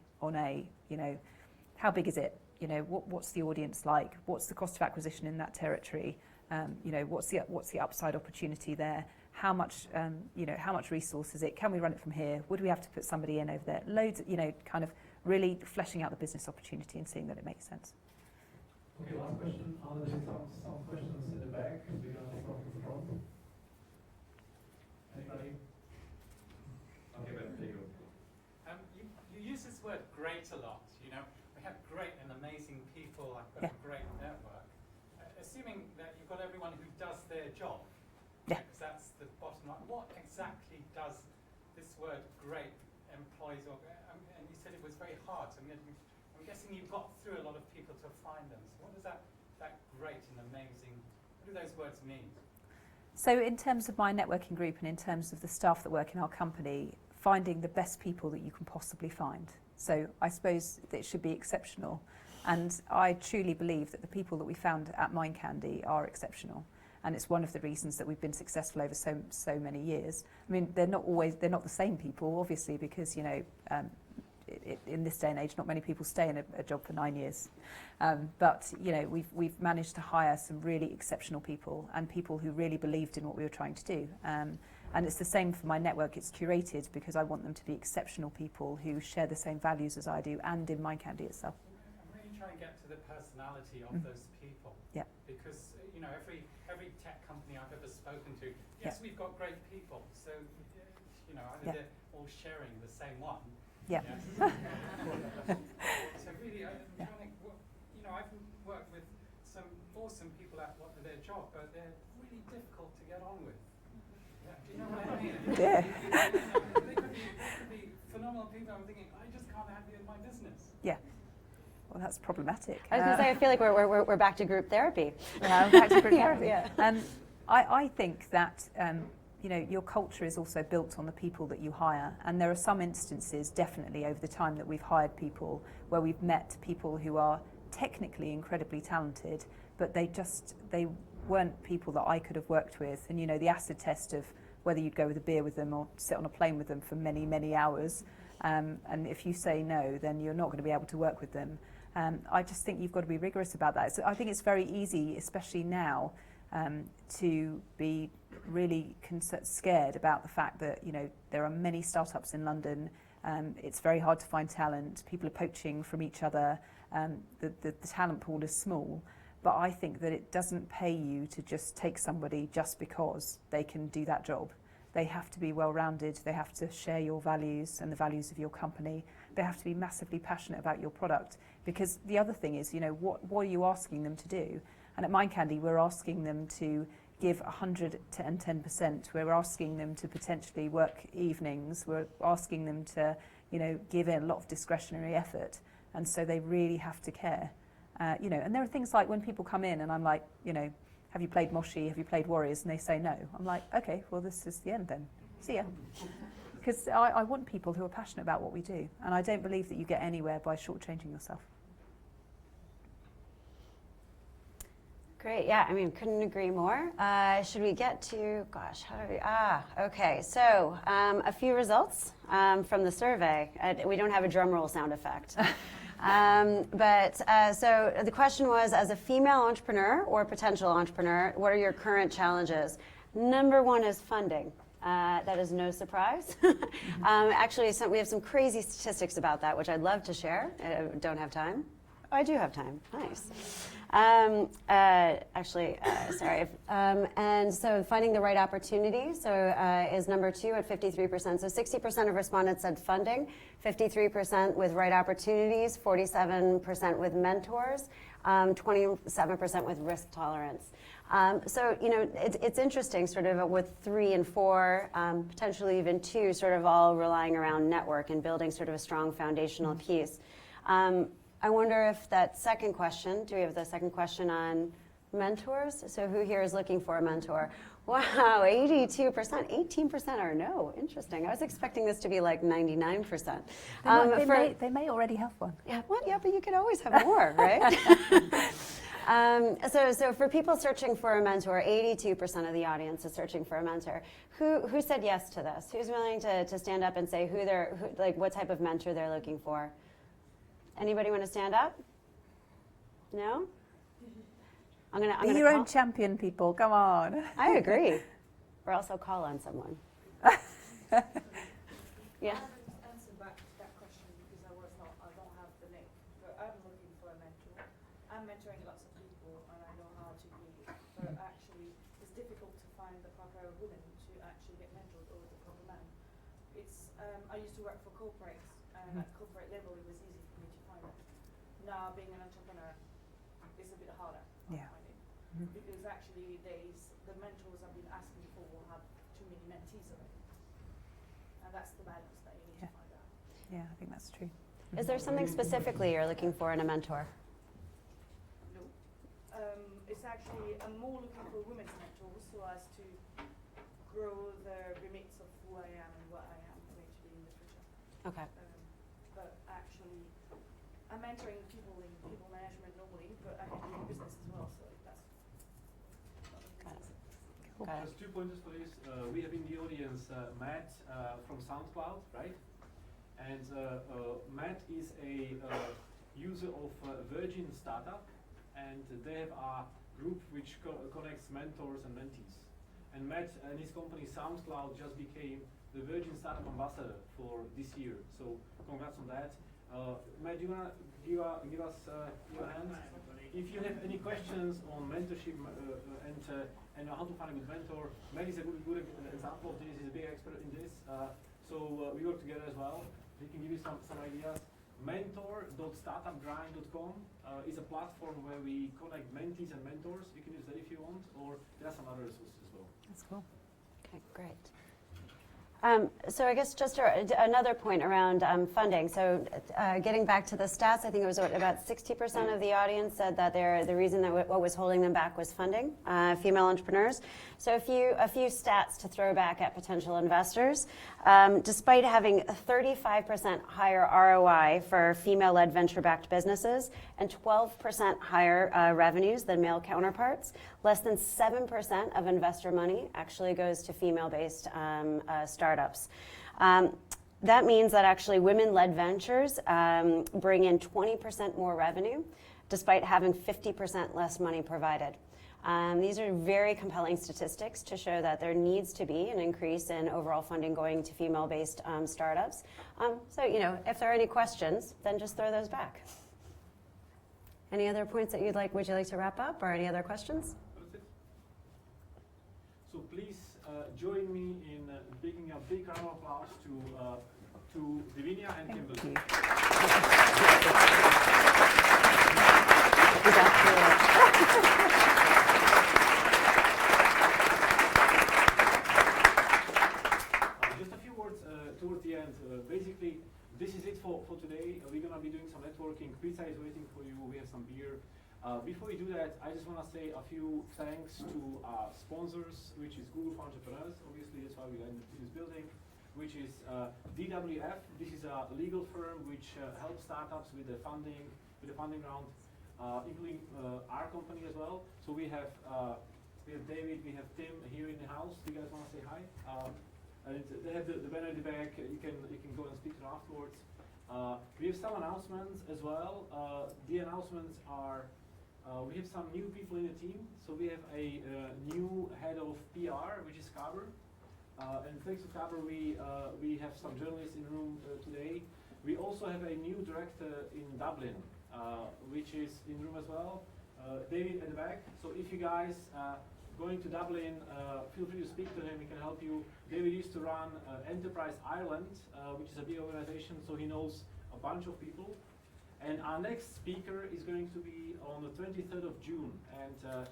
how big is it? What's the audience like? What's the cost of acquisition in that territory? What's the upside opportunity there? How much resource is it? Can we run it from here? Would we have to put somebody in over there? Loads, kind of really fleshing out the business opportunity and seeing that it makes sense. Okay, last question. Are there some questions in the back? We're going to start with the front. Anybody? Okay, Ben, there you go. You use this word great a lot. We have great and amazing people. I've got a great network. Assuming that you've got everyone who does their job, because that's the bottom line. What exactly does this word great employs? And you said it was very hard. So I'm guessing you've got through a lot of people to find them. So what does that great and amazing, what do those words mean? So in terms of my networking group and in terms of the staff that work in our company, finding the best people that you can possibly find. So I suppose that it should be exceptional. And I truly believe that the people that we found at Mind Candy are exceptional. And it's one of the reasons that we've been successful over so many years. I mean, they're not the same people, obviously, because, in this day and age, not many people stay in a job for 9 years. But we've managed to hire some really exceptional people and people who really believed in what we were trying to do. And it's the same for my network. It's curated because I want them to be exceptional people who share the same values as I do, and in Mind Candy itself. I'm really trying to get to the personality of those people. Yeah. Because every tech company I've ever spoken to, yes, we've got great people. So either they're all sharing the same one. Yeah. Yes. So really, I'm trying to, I've worked with some awesome people at their job, but they're really difficult to get on with. Yeah. Do you know what I mean? Yeah. They could be phenomenal people. I'm thinking, I just can't have you in my business. Yeah. Well, that's problematic. I was going to say, I feel like we're back to group therapy. Yeah, back to group therapy. Yeah. I think that your culture is also built on the people that you hire, and there are some instances, definitely over the time that we've hired people, where we've met people who are technically incredibly talented, but they weren't people that I could have worked with. And the acid test of whether you'd go with a beer with them or sit on a plane with them for many, many hours, and if you say no, then you're not going to be able to work with them. I just think you've got to be rigorous about that. So I think it's very easy, especially now, to be really scared about the fact that there are many startups in London. It's very hard to find talent. People are poaching from each other. The talent pool is small. But I think that it doesn't pay you to just take somebody just because they can do that job. They have to be well-rounded. They have to share your values and the values of your company. They have to be massively passionate about your product. Because the other thing is, what are you asking them to do? And at Mind Candy, we're asking them to give 110%. We're asking them to potentially work evenings. We're asking them to, give in a lot of discretionary effort. And so they really have to care. And there are things like when people come in and I'm like, have you played Moshi? Have you played Warriors? And they say no. I'm like, okay, well, this is the end then. See ya. Because I want people who are passionate about what we do. And I don't believe that you get anywhere by shortchanging yourself. Great, yeah, couldn't agree more. Should we get to, okay, so a few results from the survey. We don't have a drum roll sound effect. So the question was, as a female entrepreneur or potential entrepreneur, what are your current challenges? Number one is funding. That is no surprise. Actually, we have some crazy statistics about that, which I'd love to share. Don't have time. Oh, I do have time. Nice. Sorry. And so finding the right opportunity is number two at 53%. So 60% of respondents said funding, 53% with right opportunities, 47% with mentors, 27% with risk tolerance. It's interesting sort of with 3 and 4, potentially even 2, sort of all relying around network and building sort of a strong foundational piece. I wonder if that second question, do we have the second question on mentors? So who here is looking for a mentor? Wow, 82%, 18% are no. Interesting. I was expecting this to be like 99%. They may already have one. Yeah, well, yeah, but you could always have more, right? So for people searching for a mentor, 82% of the audience is searching for a mentor. Who said yes to this? Who's willing to stand up and say what type of mentor they're looking for? Anybody want to stand up? No? I'm gonna Be your own champion, people. Come on. I agree. Or else I'll call on someone. Yeah. I haven't answered back to that question because I don't have the link. But I'm looking for a mentor. I'm mentoring lots of people and I know how to be. But actually, it's difficult to find the proper woman to actually get mentored or the proper man. I used to work for corporates and at corporate level it was easy for me to find it. Now being an entrepreneur is a bit harder. Because actually the mentors I've been asking for will have too many mentees already. And that's the balance that you need to find out. Yeah, I think that's true. Is there something specifically you're looking for in a mentor? No. It's actually, I'm more looking for women's mentors so as to grow the remits of who I am and what I am going to be in the future. Okay. But actually, I'm mentoring people in people management normally, but I can do business as well, so that's Just 2 pointers for this. We have in the audience Matt from SoundCloud, right? And Matt is a user of Virgin Startup, and they have a group which connects mentors and mentees. And Matt and his company SoundCloud just became the Virgin Startup Ambassador for this year. So congrats on that. Matt, do you want to give us your hand? If you have any questions on mentorship and how to find a good mentor, Matt is a good example of this. He's a big expert in this. So we work together as well. He can give you some ideas. Mentor.startupgrind.com is a platform where we connect mentees and mentors. You can use that if you want, or there are some other resources as well. That's cool. Okay, great. So I guess just another point around funding. So getting back to the stats, I think it was about 60% of the audience said that the reason that what was holding them back was funding, female entrepreneurs. So a few stats to throw back at potential investors. Despite having a 35% higher ROI for female-led venture-backed businesses and 12% higher revenues than male counterparts, less than 7% of investor money actually goes to female-based startups. That means that actually women-led ventures bring in 20% more revenue, despite having 50% less money provided. These are very compelling statistics to show that there needs to be an increase in overall funding going to female-based startups. So, if there are any questions, then just throw those back. Any other points that would you like to wrap up, or any other questions? So please join me in giving a big round of applause to Divinia and Kimberly. Just a few words towards the end. Basically, this is it for today. We're going to be doing some networking. Pizza is waiting for you. We have some beer. Before we do that, I just want to say a few thanks to sponsors, which is Google for Entrepreneurs. Obviously, that's why we are in this building. Which is DWF. This is a legal firm which helps startups with the funding round, including our company as well. So we have David, we have Tim here in the house. Do you guys want to say hi? And they have the banner in the back. You can go and speak to them afterwards. We have some announcements as well. The announcements are we have some new people in the team. So we have a new head of PR, which is Kaber. And thanks to Kaber, we have some journalists in the room today. We also have a new director in Dublin, which is in the room as well. David at the back. So if you guys going to Dublin, feel free to speak to him. He can help you. David used to run Enterprise Ireland, which is a big organization, so he knows a bunch of people. And our next speaker is going to be on the 23rd of June. And